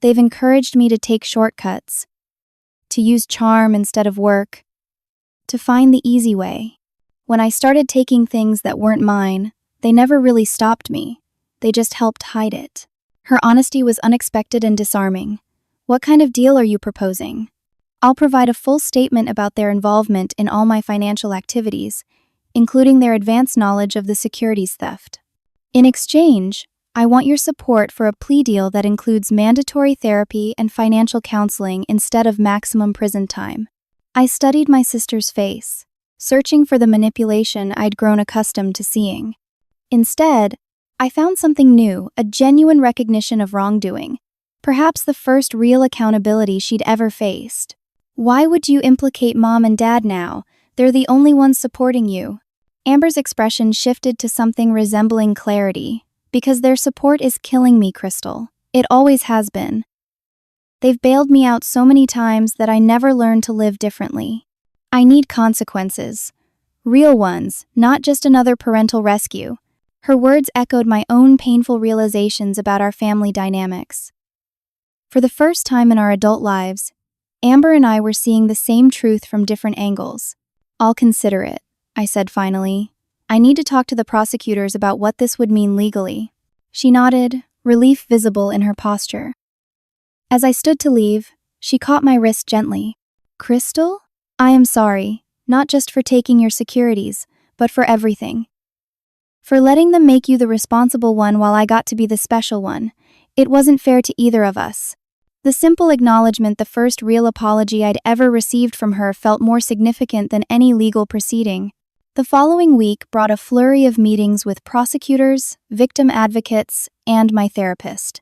they've encouraged me to take shortcuts, to use charm instead of work, to find the easy way. When I started taking things that weren't mine, they never really stopped me. They just helped hide it. Her honesty was unexpected and disarming. What kind of deal are you proposing? I'll provide a full statement about their involvement in all my financial activities, including their advanced knowledge of the securities theft. In exchange, I want your support for a plea deal that includes mandatory therapy and financial counseling instead of maximum prison time. I studied my sister's face, searching for the manipulation I'd grown accustomed to seeing. Instead, I found something new, a genuine recognition of wrongdoing. perhaps the first real accountability she'd ever faced. "Why would you implicate Mom and Dad now? They're the only ones supporting you." Amber's expression shifted to something resembling clarity. "Because their support is killing me, Crystal. It always has been. They've bailed me out so many times that I never learned to live differently. I need consequences. Real ones, not just another parental rescue." Her words echoed my own painful realizations about our family dynamics. For the first time in our adult lives, Amber and I were seeing the same truth from different angles. "I'll consider it," I said finally. "I need to talk to the prosecutors about what this would mean legally." She nodded, relief visible in her posture. As I stood to leave, she caught my wrist gently. "Crystal? I am sorry, not just for taking your securities, but for everything. For letting them make you the responsible one while I got to be the special one. It wasn't fair to either of us." The simple acknowledgement, the first real apology I'd ever received from her, felt more significant than any legal proceeding. The following week brought a flurry of meetings with prosecutors, victim advocates, and my therapist.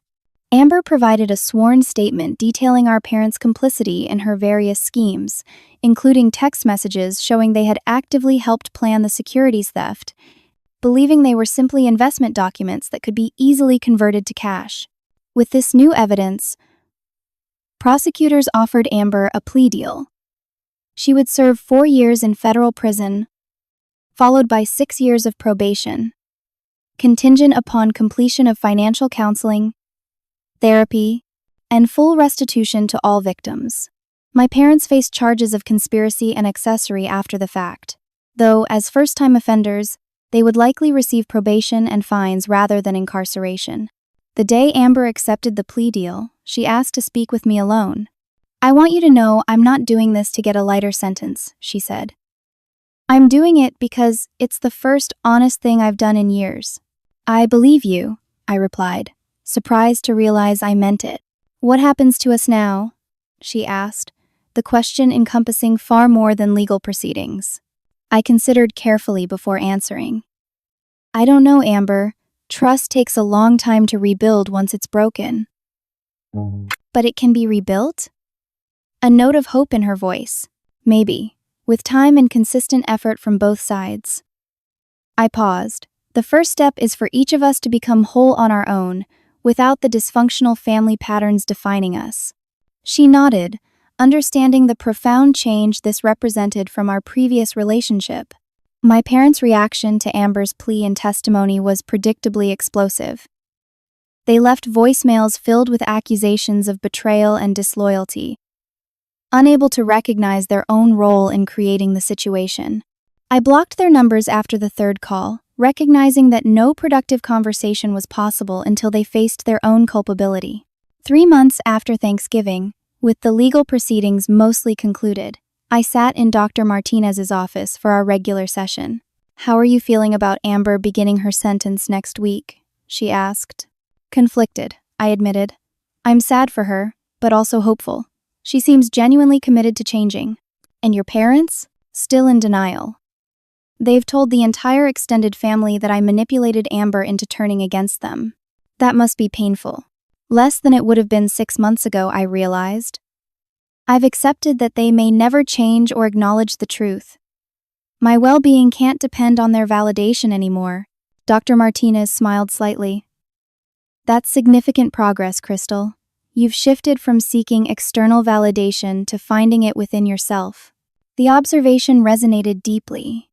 Amber provided a sworn statement detailing our parents' complicity in her various schemes, including text messages showing they had actively helped plan the securities theft, believing they were simply investment documents that could be easily converted to cash. With this new evidence, prosecutors offered Amber a plea deal. She would serve 4 years in federal prison, followed by 6 years of probation, contingent upon completion of financial counseling, therapy, and full restitution to all victims. My parents faced charges of conspiracy and accessory after the fact, though, as first-time offenders, they would likely receive probation and fines rather than incarceration. The day Amber accepted the plea deal, she asked to speak with me alone. "I want you to know I'm not doing this to get a lighter sentence," she said. "I'm doing it because it's the first honest thing I've done in years." "I believe you," I replied, surprised to realize I meant it. "What happens to us now?" she asked, the question encompassing far more than legal proceedings. I considered carefully before answering. "I don't know, Amber. Trust takes a long time to rebuild once it's broken." "But it can be rebuilt?" A note of hope in her voice. "Maybe, with time and consistent effort from both sides." I paused. "The first step is for each of us to become whole on our own, without the dysfunctional family patterns defining us." She nodded, understanding the profound change this represented from our previous relationship. My parents' reaction to Amber's plea and testimony was predictably explosive. They left voicemails filled with accusations of betrayal and disloyalty, unable to recognize their own role in creating the situation. I blocked their numbers after the third call, recognizing that no productive conversation was possible until they faced their own culpability. 3 months after Thanksgiving, with the legal proceedings mostly concluded, I sat in Dr. Martinez's office for our regular session. "How are you feeling about Amber beginning her sentence next week?" she asked. "Conflicted," I admitted. "I'm sad for her, but also hopeful. She seems genuinely committed to changing." "And your parents?" "Still in denial. They've told the entire extended family that I manipulated Amber into turning against them." "That must be painful." "Less than it would have been 6 months ago," I realized. "I've accepted that they may never change or acknowledge the truth. My well-being can't depend on their validation anymore." Dr. Martinez smiled slightly. "That's significant progress, Crystal. You've shifted from seeking external validation to finding it within yourself." The observation resonated deeply.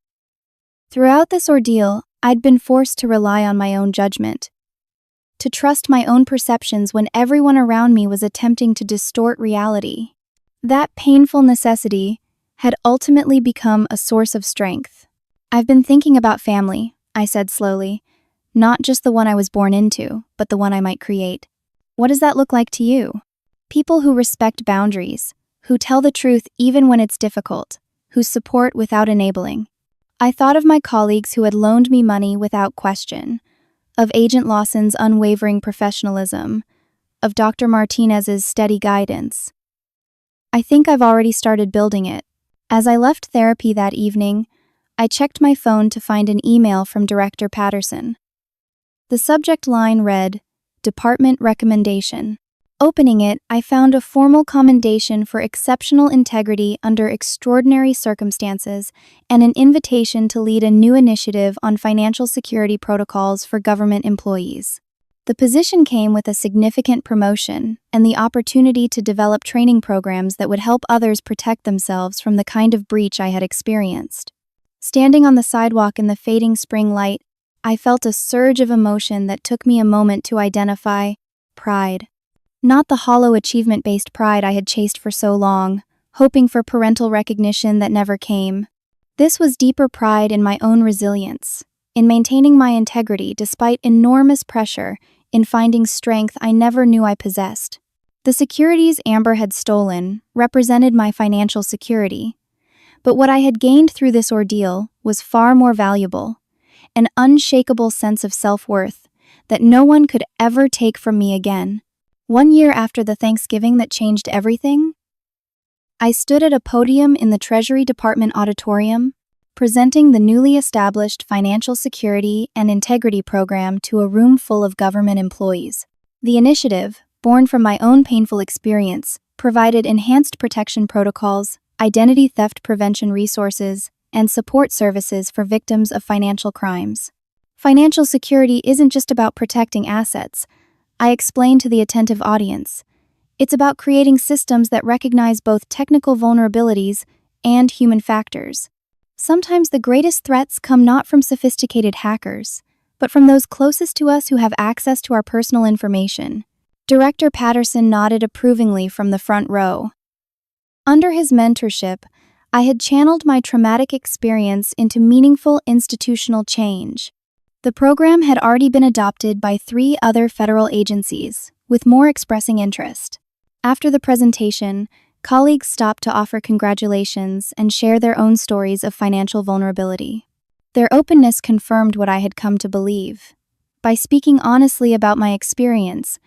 Throughout this ordeal, I'd been forced to rely on my own judgment, to trust my own perceptions when everyone around me was attempting to distort reality. That painful necessity had ultimately become a source of strength. "I've been thinking about family," I said slowly. "Not just the one I was born into, but the one I might create." "What does that look like to you?" "People who respect boundaries, who tell the truth even when it's difficult, who support without enabling." I thought of my colleagues who had loaned me money without question, of Agent Lawson's unwavering professionalism, of Dr. Martinez's steady guidance. I think I've already started building it. As I left therapy that evening, I checked my phone to find an email from Director Patterson. The subject line read, "Department Recommendation." Opening it, I found a formal commendation for exceptional integrity under extraordinary circumstances and an invitation to lead a new initiative on financial security protocols for government employees. The position came with a significant promotion and the opportunity to develop training programs that would help others protect themselves from the kind of breach I had experienced. Standing on the sidewalk in the fading spring light, I felt a surge of emotion that took me a moment to identify: pride. Not the hollow achievement-based pride I had chased for so long, hoping for parental recognition that never came. This was deeper pride in my own resilience, in maintaining my integrity despite enormous pressure, in finding strength I never knew I possessed. The securities Amber had stolen represented my financial security, but what I had gained through this ordeal was far more valuable: an unshakable sense of self-worth that no one could ever take from me again. 1 year after the Thanksgiving that changed everything, I stood at a podium in the Treasury Department auditorium, presenting the newly established Financial Security and Integrity Program to a room full of government employees. The initiative, born from my own painful experience, provided enhanced protection protocols, identity theft prevention resources, and support services for victims of financial crimes. Financial security isn't just about protecting assets, I explained to the attentive audience. It's about creating systems that recognize both technical vulnerabilities and human factors. Sometimes the greatest threats come not from sophisticated hackers, but from those closest to us who have access to our personal information. Director Patterson nodded approvingly from the front row. Under his mentorship, I had channeled my traumatic experience into meaningful institutional change. The program had already been adopted by 3 other federal agencies, with more expressing interest. After the presentation, colleagues stopped to offer congratulations and share their own stories of financial vulnerability. Their openness confirmed what I had come to believe. By speaking honestly about my experience,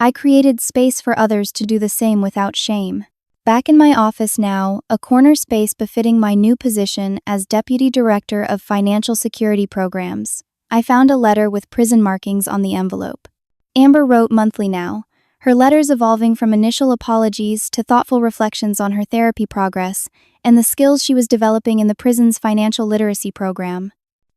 I created space for others to do the same without shame. Back in my office now, a corner space befitting my new position as Deputy Director of Financial Security Programs, I found a letter with prison markings on the envelope. Amber wrote monthly now, her letters evolving from initial apologies to thoughtful reflections on her therapy progress and the skills she was developing in the prison's financial literacy program.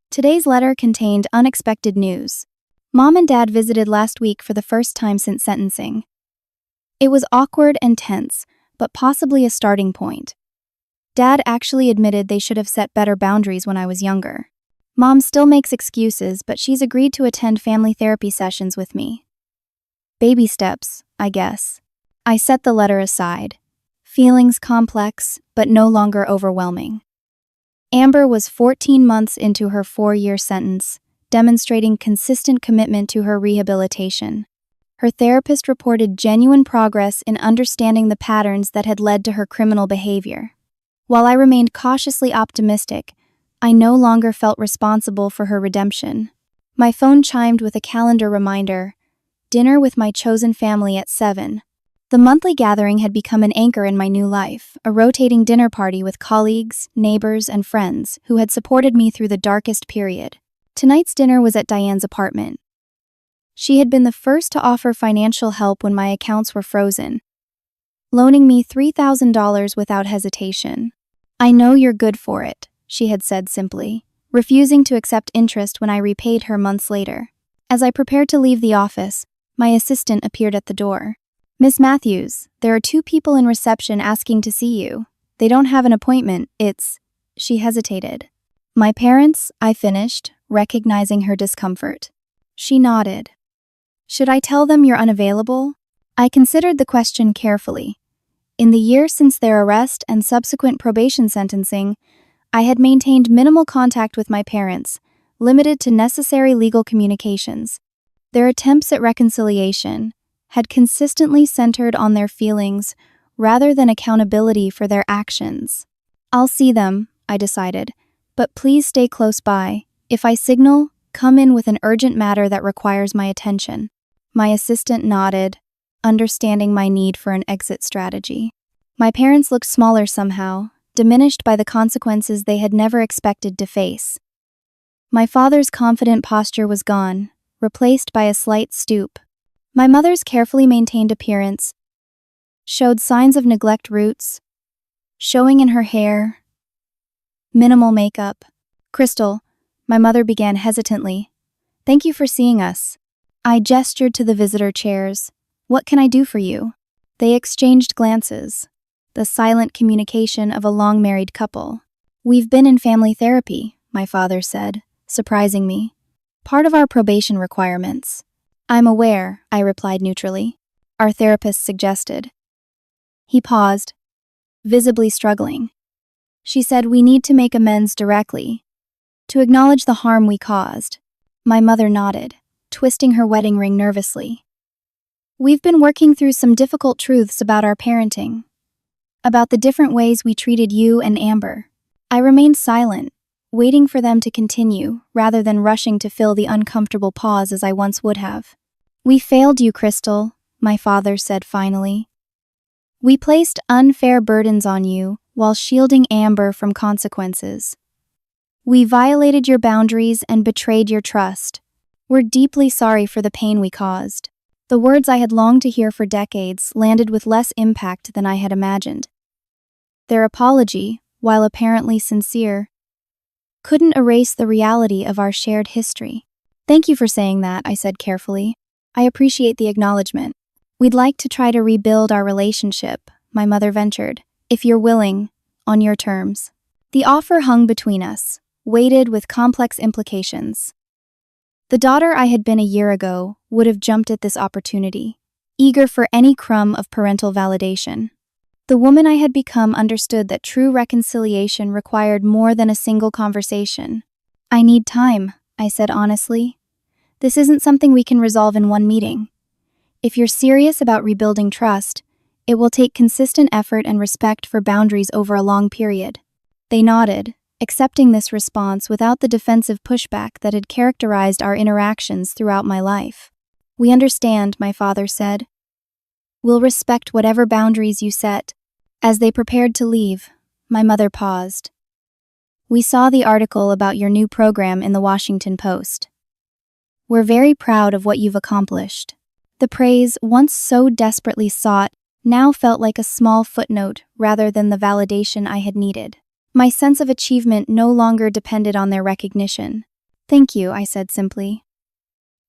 Today's letter contained unexpected news. Mom and Dad visited last week for the first time since sentencing. It was awkward and tense, but possibly a starting point. Dad actually admitted they should have set better boundaries when I was younger. Mom still makes excuses, but she's agreed to attend family therapy sessions with me. Baby steps, I guess. I set the letter aside. Feelings complex, but no longer overwhelming. Amber was 14 months into her 4-year sentence, demonstrating consistent commitment to her rehabilitation. Her therapist reported genuine progress in understanding the patterns that had led to her criminal behavior. While I remained cautiously optimistic, I no longer felt responsible for her redemption. My phone chimed with a calendar reminder: dinner with my chosen family at 7. The monthly gathering had become an anchor in my new life, a rotating dinner party with colleagues, neighbors, and friends who had supported me through the darkest period. Tonight's dinner was at Diane's apartment. She had been the first to offer financial help when my accounts were frozen, loaning me $3,000 without hesitation. "I know you're good for it," she had said simply, refusing to accept interest when I repaid her months later. As I prepared to leave the office, my assistant appeared at the door. "Miss Matthews, there are 2 people in reception asking to see you. They don't have an appointment, it's..." She hesitated. "My parents," I finished, recognizing her discomfort. She nodded. "Should I tell them you're unavailable?" I considered the question carefully. In the year since their arrest and subsequent probation sentencing, I had maintained minimal contact with my parents, limited to necessary legal communications. Their attempts at reconciliation had consistently centered on their feelings rather than accountability for their actions. "I'll see them," I decided, "but please stay close by. If I signal, come in with an urgent matter that requires my attention." My assistant nodded, understanding my need for an exit strategy. My parents looked smaller somehow, diminished by the consequences they had never expected to face. My father's confident posture was gone, replaced by a slight stoop. My mother's carefully maintained appearance showed signs of neglect roots, showing in her hair, minimal makeup. Crystal, my mother began hesitantly. Thank you for seeing us. I gestured to the visitor chairs. What can I do for you? They exchanged glances, the silent communication of a long-married couple. We've been in family therapy, my father said, surprising me. Part of our probation requirements. I'm aware, I replied neutrally. Our therapist suggested. He paused, visibly struggling. She said we need to make amends directly, to acknowledge the harm we caused. My mother nodded, twisting her wedding ring nervously. We've been working through some difficult truths about our parenting, about the different ways we treated you and Amber. I remained silent, waiting for them to continue, rather than rushing to fill the uncomfortable pause as I once would have. We failed you, Crystal, my father said finally. We placed unfair burdens on you while shielding Amber from consequences. We violated your boundaries and betrayed your trust. We're deeply sorry for the pain we caused. The words I had longed to hear for decades landed with less impact than I had imagined. Their apology, while apparently sincere, couldn't erase the reality of our shared history. Thank you for saying that, I said carefully. I appreciate the acknowledgement. We'd like to try to rebuild our relationship, my mother ventured, if you're willing, on your terms. The offer hung between us, weighted with complex implications. The daughter I had been a year ago would have jumped at this opportunity, eager for any crumb of parental validation. The woman I had become understood that true reconciliation required more than a single conversation. I need time, I said honestly. This isn't something we can resolve in one meeting. If you're serious about rebuilding trust, it will take consistent effort and respect for boundaries over a long period. They nodded, accepting this response without the defensive pushback that had characterized our interactions throughout my life. We understand, my father said. We'll respect whatever boundaries you set. As they prepared to leave, my mother paused. We saw the article about your new program in the Washington Post. We're very proud of what you've accomplished. The praise, once so desperately sought, now felt like a small footnote rather than the validation I had needed. My sense of achievement no longer depended on their recognition. Thank you, I said simply.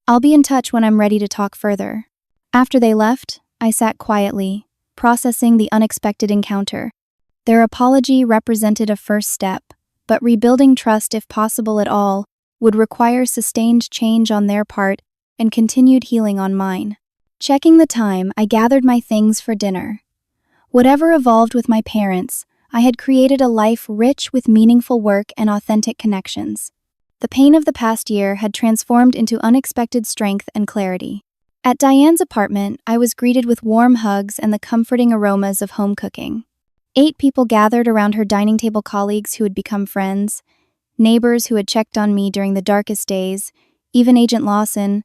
I'll be in touch when I'm ready to talk further. After they left, I sat quietly, processing the unexpected encounter. Their apology represented a first step, but rebuilding trust, if possible at all, would require sustained change on their part and continued healing on mine. Checking the time, I gathered my things for dinner. Whatever evolved with my parents, I had created a life rich with meaningful work and authentic connections. The pain of the past year had transformed into unexpected strength and clarity. At Diane's apartment, I was greeted with warm hugs and the comforting aromas of home cooking. 8 people gathered around her dining table, colleagues who had become friends, neighbors who had checked on me during the darkest days, even Agent Lawson,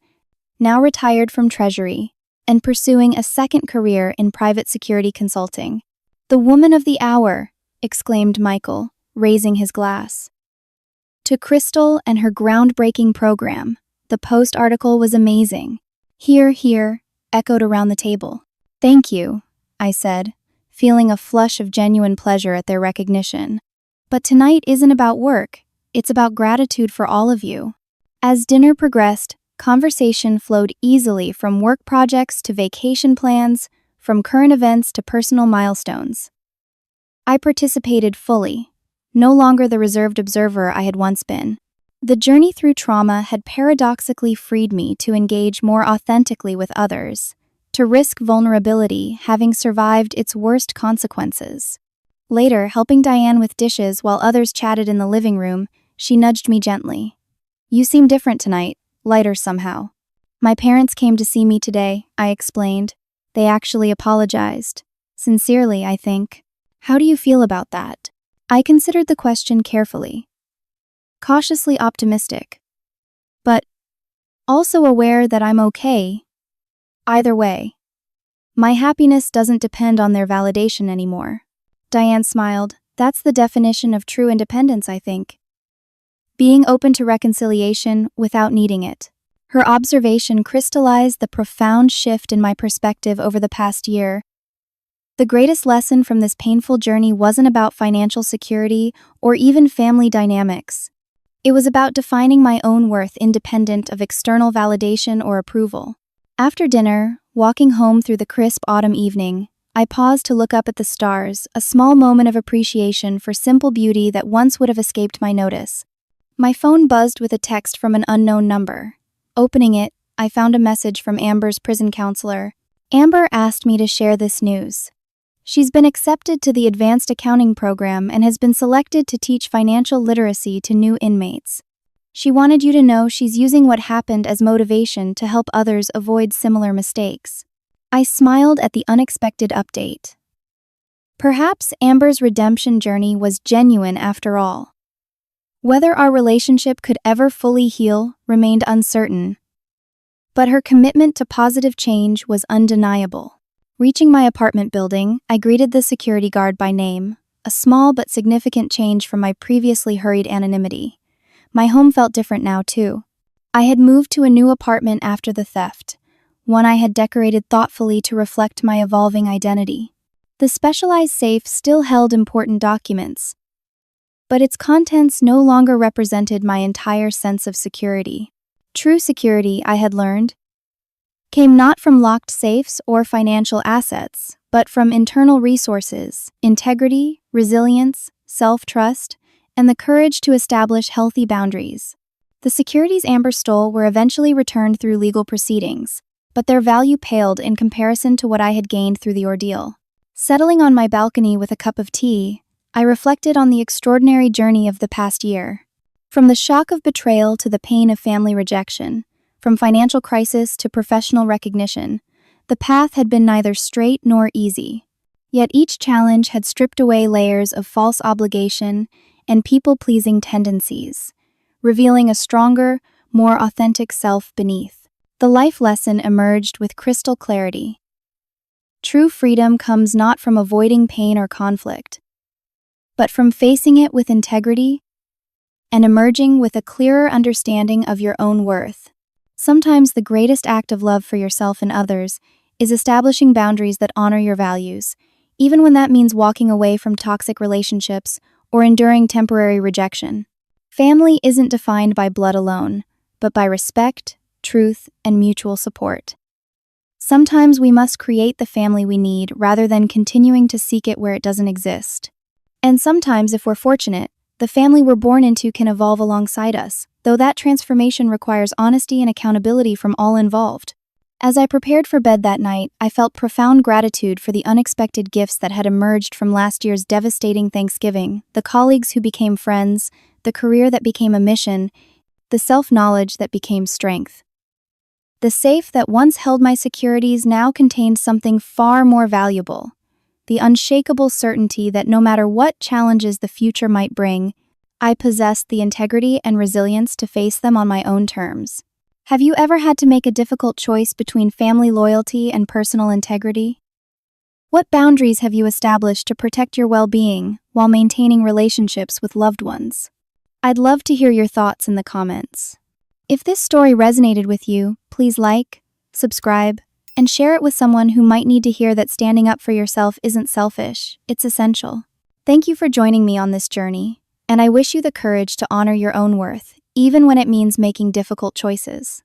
now retired from Treasury and pursuing a second career in private security consulting. The woman of the hour, exclaimed Michael, raising his glass. To Crystal and her groundbreaking program, the Post article was amazing. Hear, hear, echoed around the table. Thank you, I said, feeling a flush of genuine pleasure at their recognition. But tonight isn't about work, it's about gratitude for all of you. As dinner progressed, conversation flowed easily from work projects to vacation plans, from current events to personal milestones. I participated fully, no longer the reserved observer I had once been. The journey through trauma had paradoxically freed me to engage more authentically with others, to risk vulnerability having survived its worst consequences. Later, helping Diane with dishes while others chatted in the living room, she nudged me gently. You seem different tonight, lighter somehow. My parents came to see me today, I explained. They actually apologized. Sincerely, I think. How do you feel about that? I considered the question carefully. Cautiously optimistic, but also aware that I'm okay. Either way, my happiness doesn't depend on their validation anymore. Diane smiled. That's the definition of true independence, I think. Being open to reconciliation without needing it. Her observation crystallized the profound shift in my perspective over the past year. The greatest lesson from this painful journey wasn't about financial security or even family dynamics. It was about defining my own worth independent of external validation or approval. After dinner, walking home through the crisp autumn evening, I paused to look up at the stars, a small moment of appreciation for simple beauty that once would have escaped my notice. My phone buzzed with a text from an unknown number. Opening it, I found a message from Amber's prison counselor. Amber asked me to share this news. She's been accepted to the advanced accounting program and has been selected to teach financial literacy to new inmates. She wanted you to know she's using what happened as motivation to help others avoid similar mistakes. I smiled at the unexpected update. Perhaps Amber's redemption journey was genuine after all. Whether our relationship could ever fully heal remained uncertain, but her commitment to positive change was undeniable. Reaching my apartment building, I greeted the security guard by name, a small but significant change from my previously hurried anonymity. My home felt different now, too. I had moved to a new apartment after the theft, one I had decorated thoughtfully to reflect my evolving identity. The specialized safe still held important documents, but its contents no longer represented my entire sense of security. True security, I had learned, came not from locked safes or financial assets, but from internal resources, integrity, resilience, self-trust, and the courage to establish healthy boundaries. The securities Amber stole were eventually returned through legal proceedings, but their value paled in comparison to what I had gained through the ordeal. Settling on my balcony with a cup of tea, I reflected on the extraordinary journey of the past year. From the shock of betrayal to the pain of family rejection, from financial crisis to professional recognition, the path had been neither straight nor easy. Yet each challenge had stripped away layers of false obligation and people-pleasing tendencies, revealing a stronger, more authentic self beneath. The life lesson emerged with crystal clarity. True freedom comes not from avoiding pain or conflict, but from facing it with integrity and emerging with a clearer understanding of your own worth. Sometimes the greatest act of love for yourself and others is establishing boundaries that honor your values, even when that means walking away from toxic relationships or enduring temporary rejection. Family isn't defined by blood alone, but by respect, truth, and mutual support. Sometimes we must create the family we need rather than continuing to seek it where it doesn't exist. And sometimes, if we're fortunate, the family we're born into can evolve alongside us, though that transformation requires honesty and accountability from all involved. As I prepared for bed that night, I felt profound gratitude for the unexpected gifts that had emerged from last year's devastating Thanksgiving, the colleagues who became friends, the career that became a mission, the self-knowledge that became strength. The safe that once held my securities now contained something far more valuable: the unshakable certainty that no matter what challenges the future might bring, I possessed the integrity and resilience to face them on my own terms. Have you ever had to make a difficult choice between family loyalty and personal integrity? What boundaries have you established to protect your well-being while maintaining relationships with loved ones? I'd love to hear your thoughts in the comments. If this story resonated with you, please like, subscribe, and share it with someone who might need to hear that standing up for yourself isn't selfish, it's essential. Thank you for joining me on this journey, and I wish you the courage to honor your own worth, even when it means making difficult choices.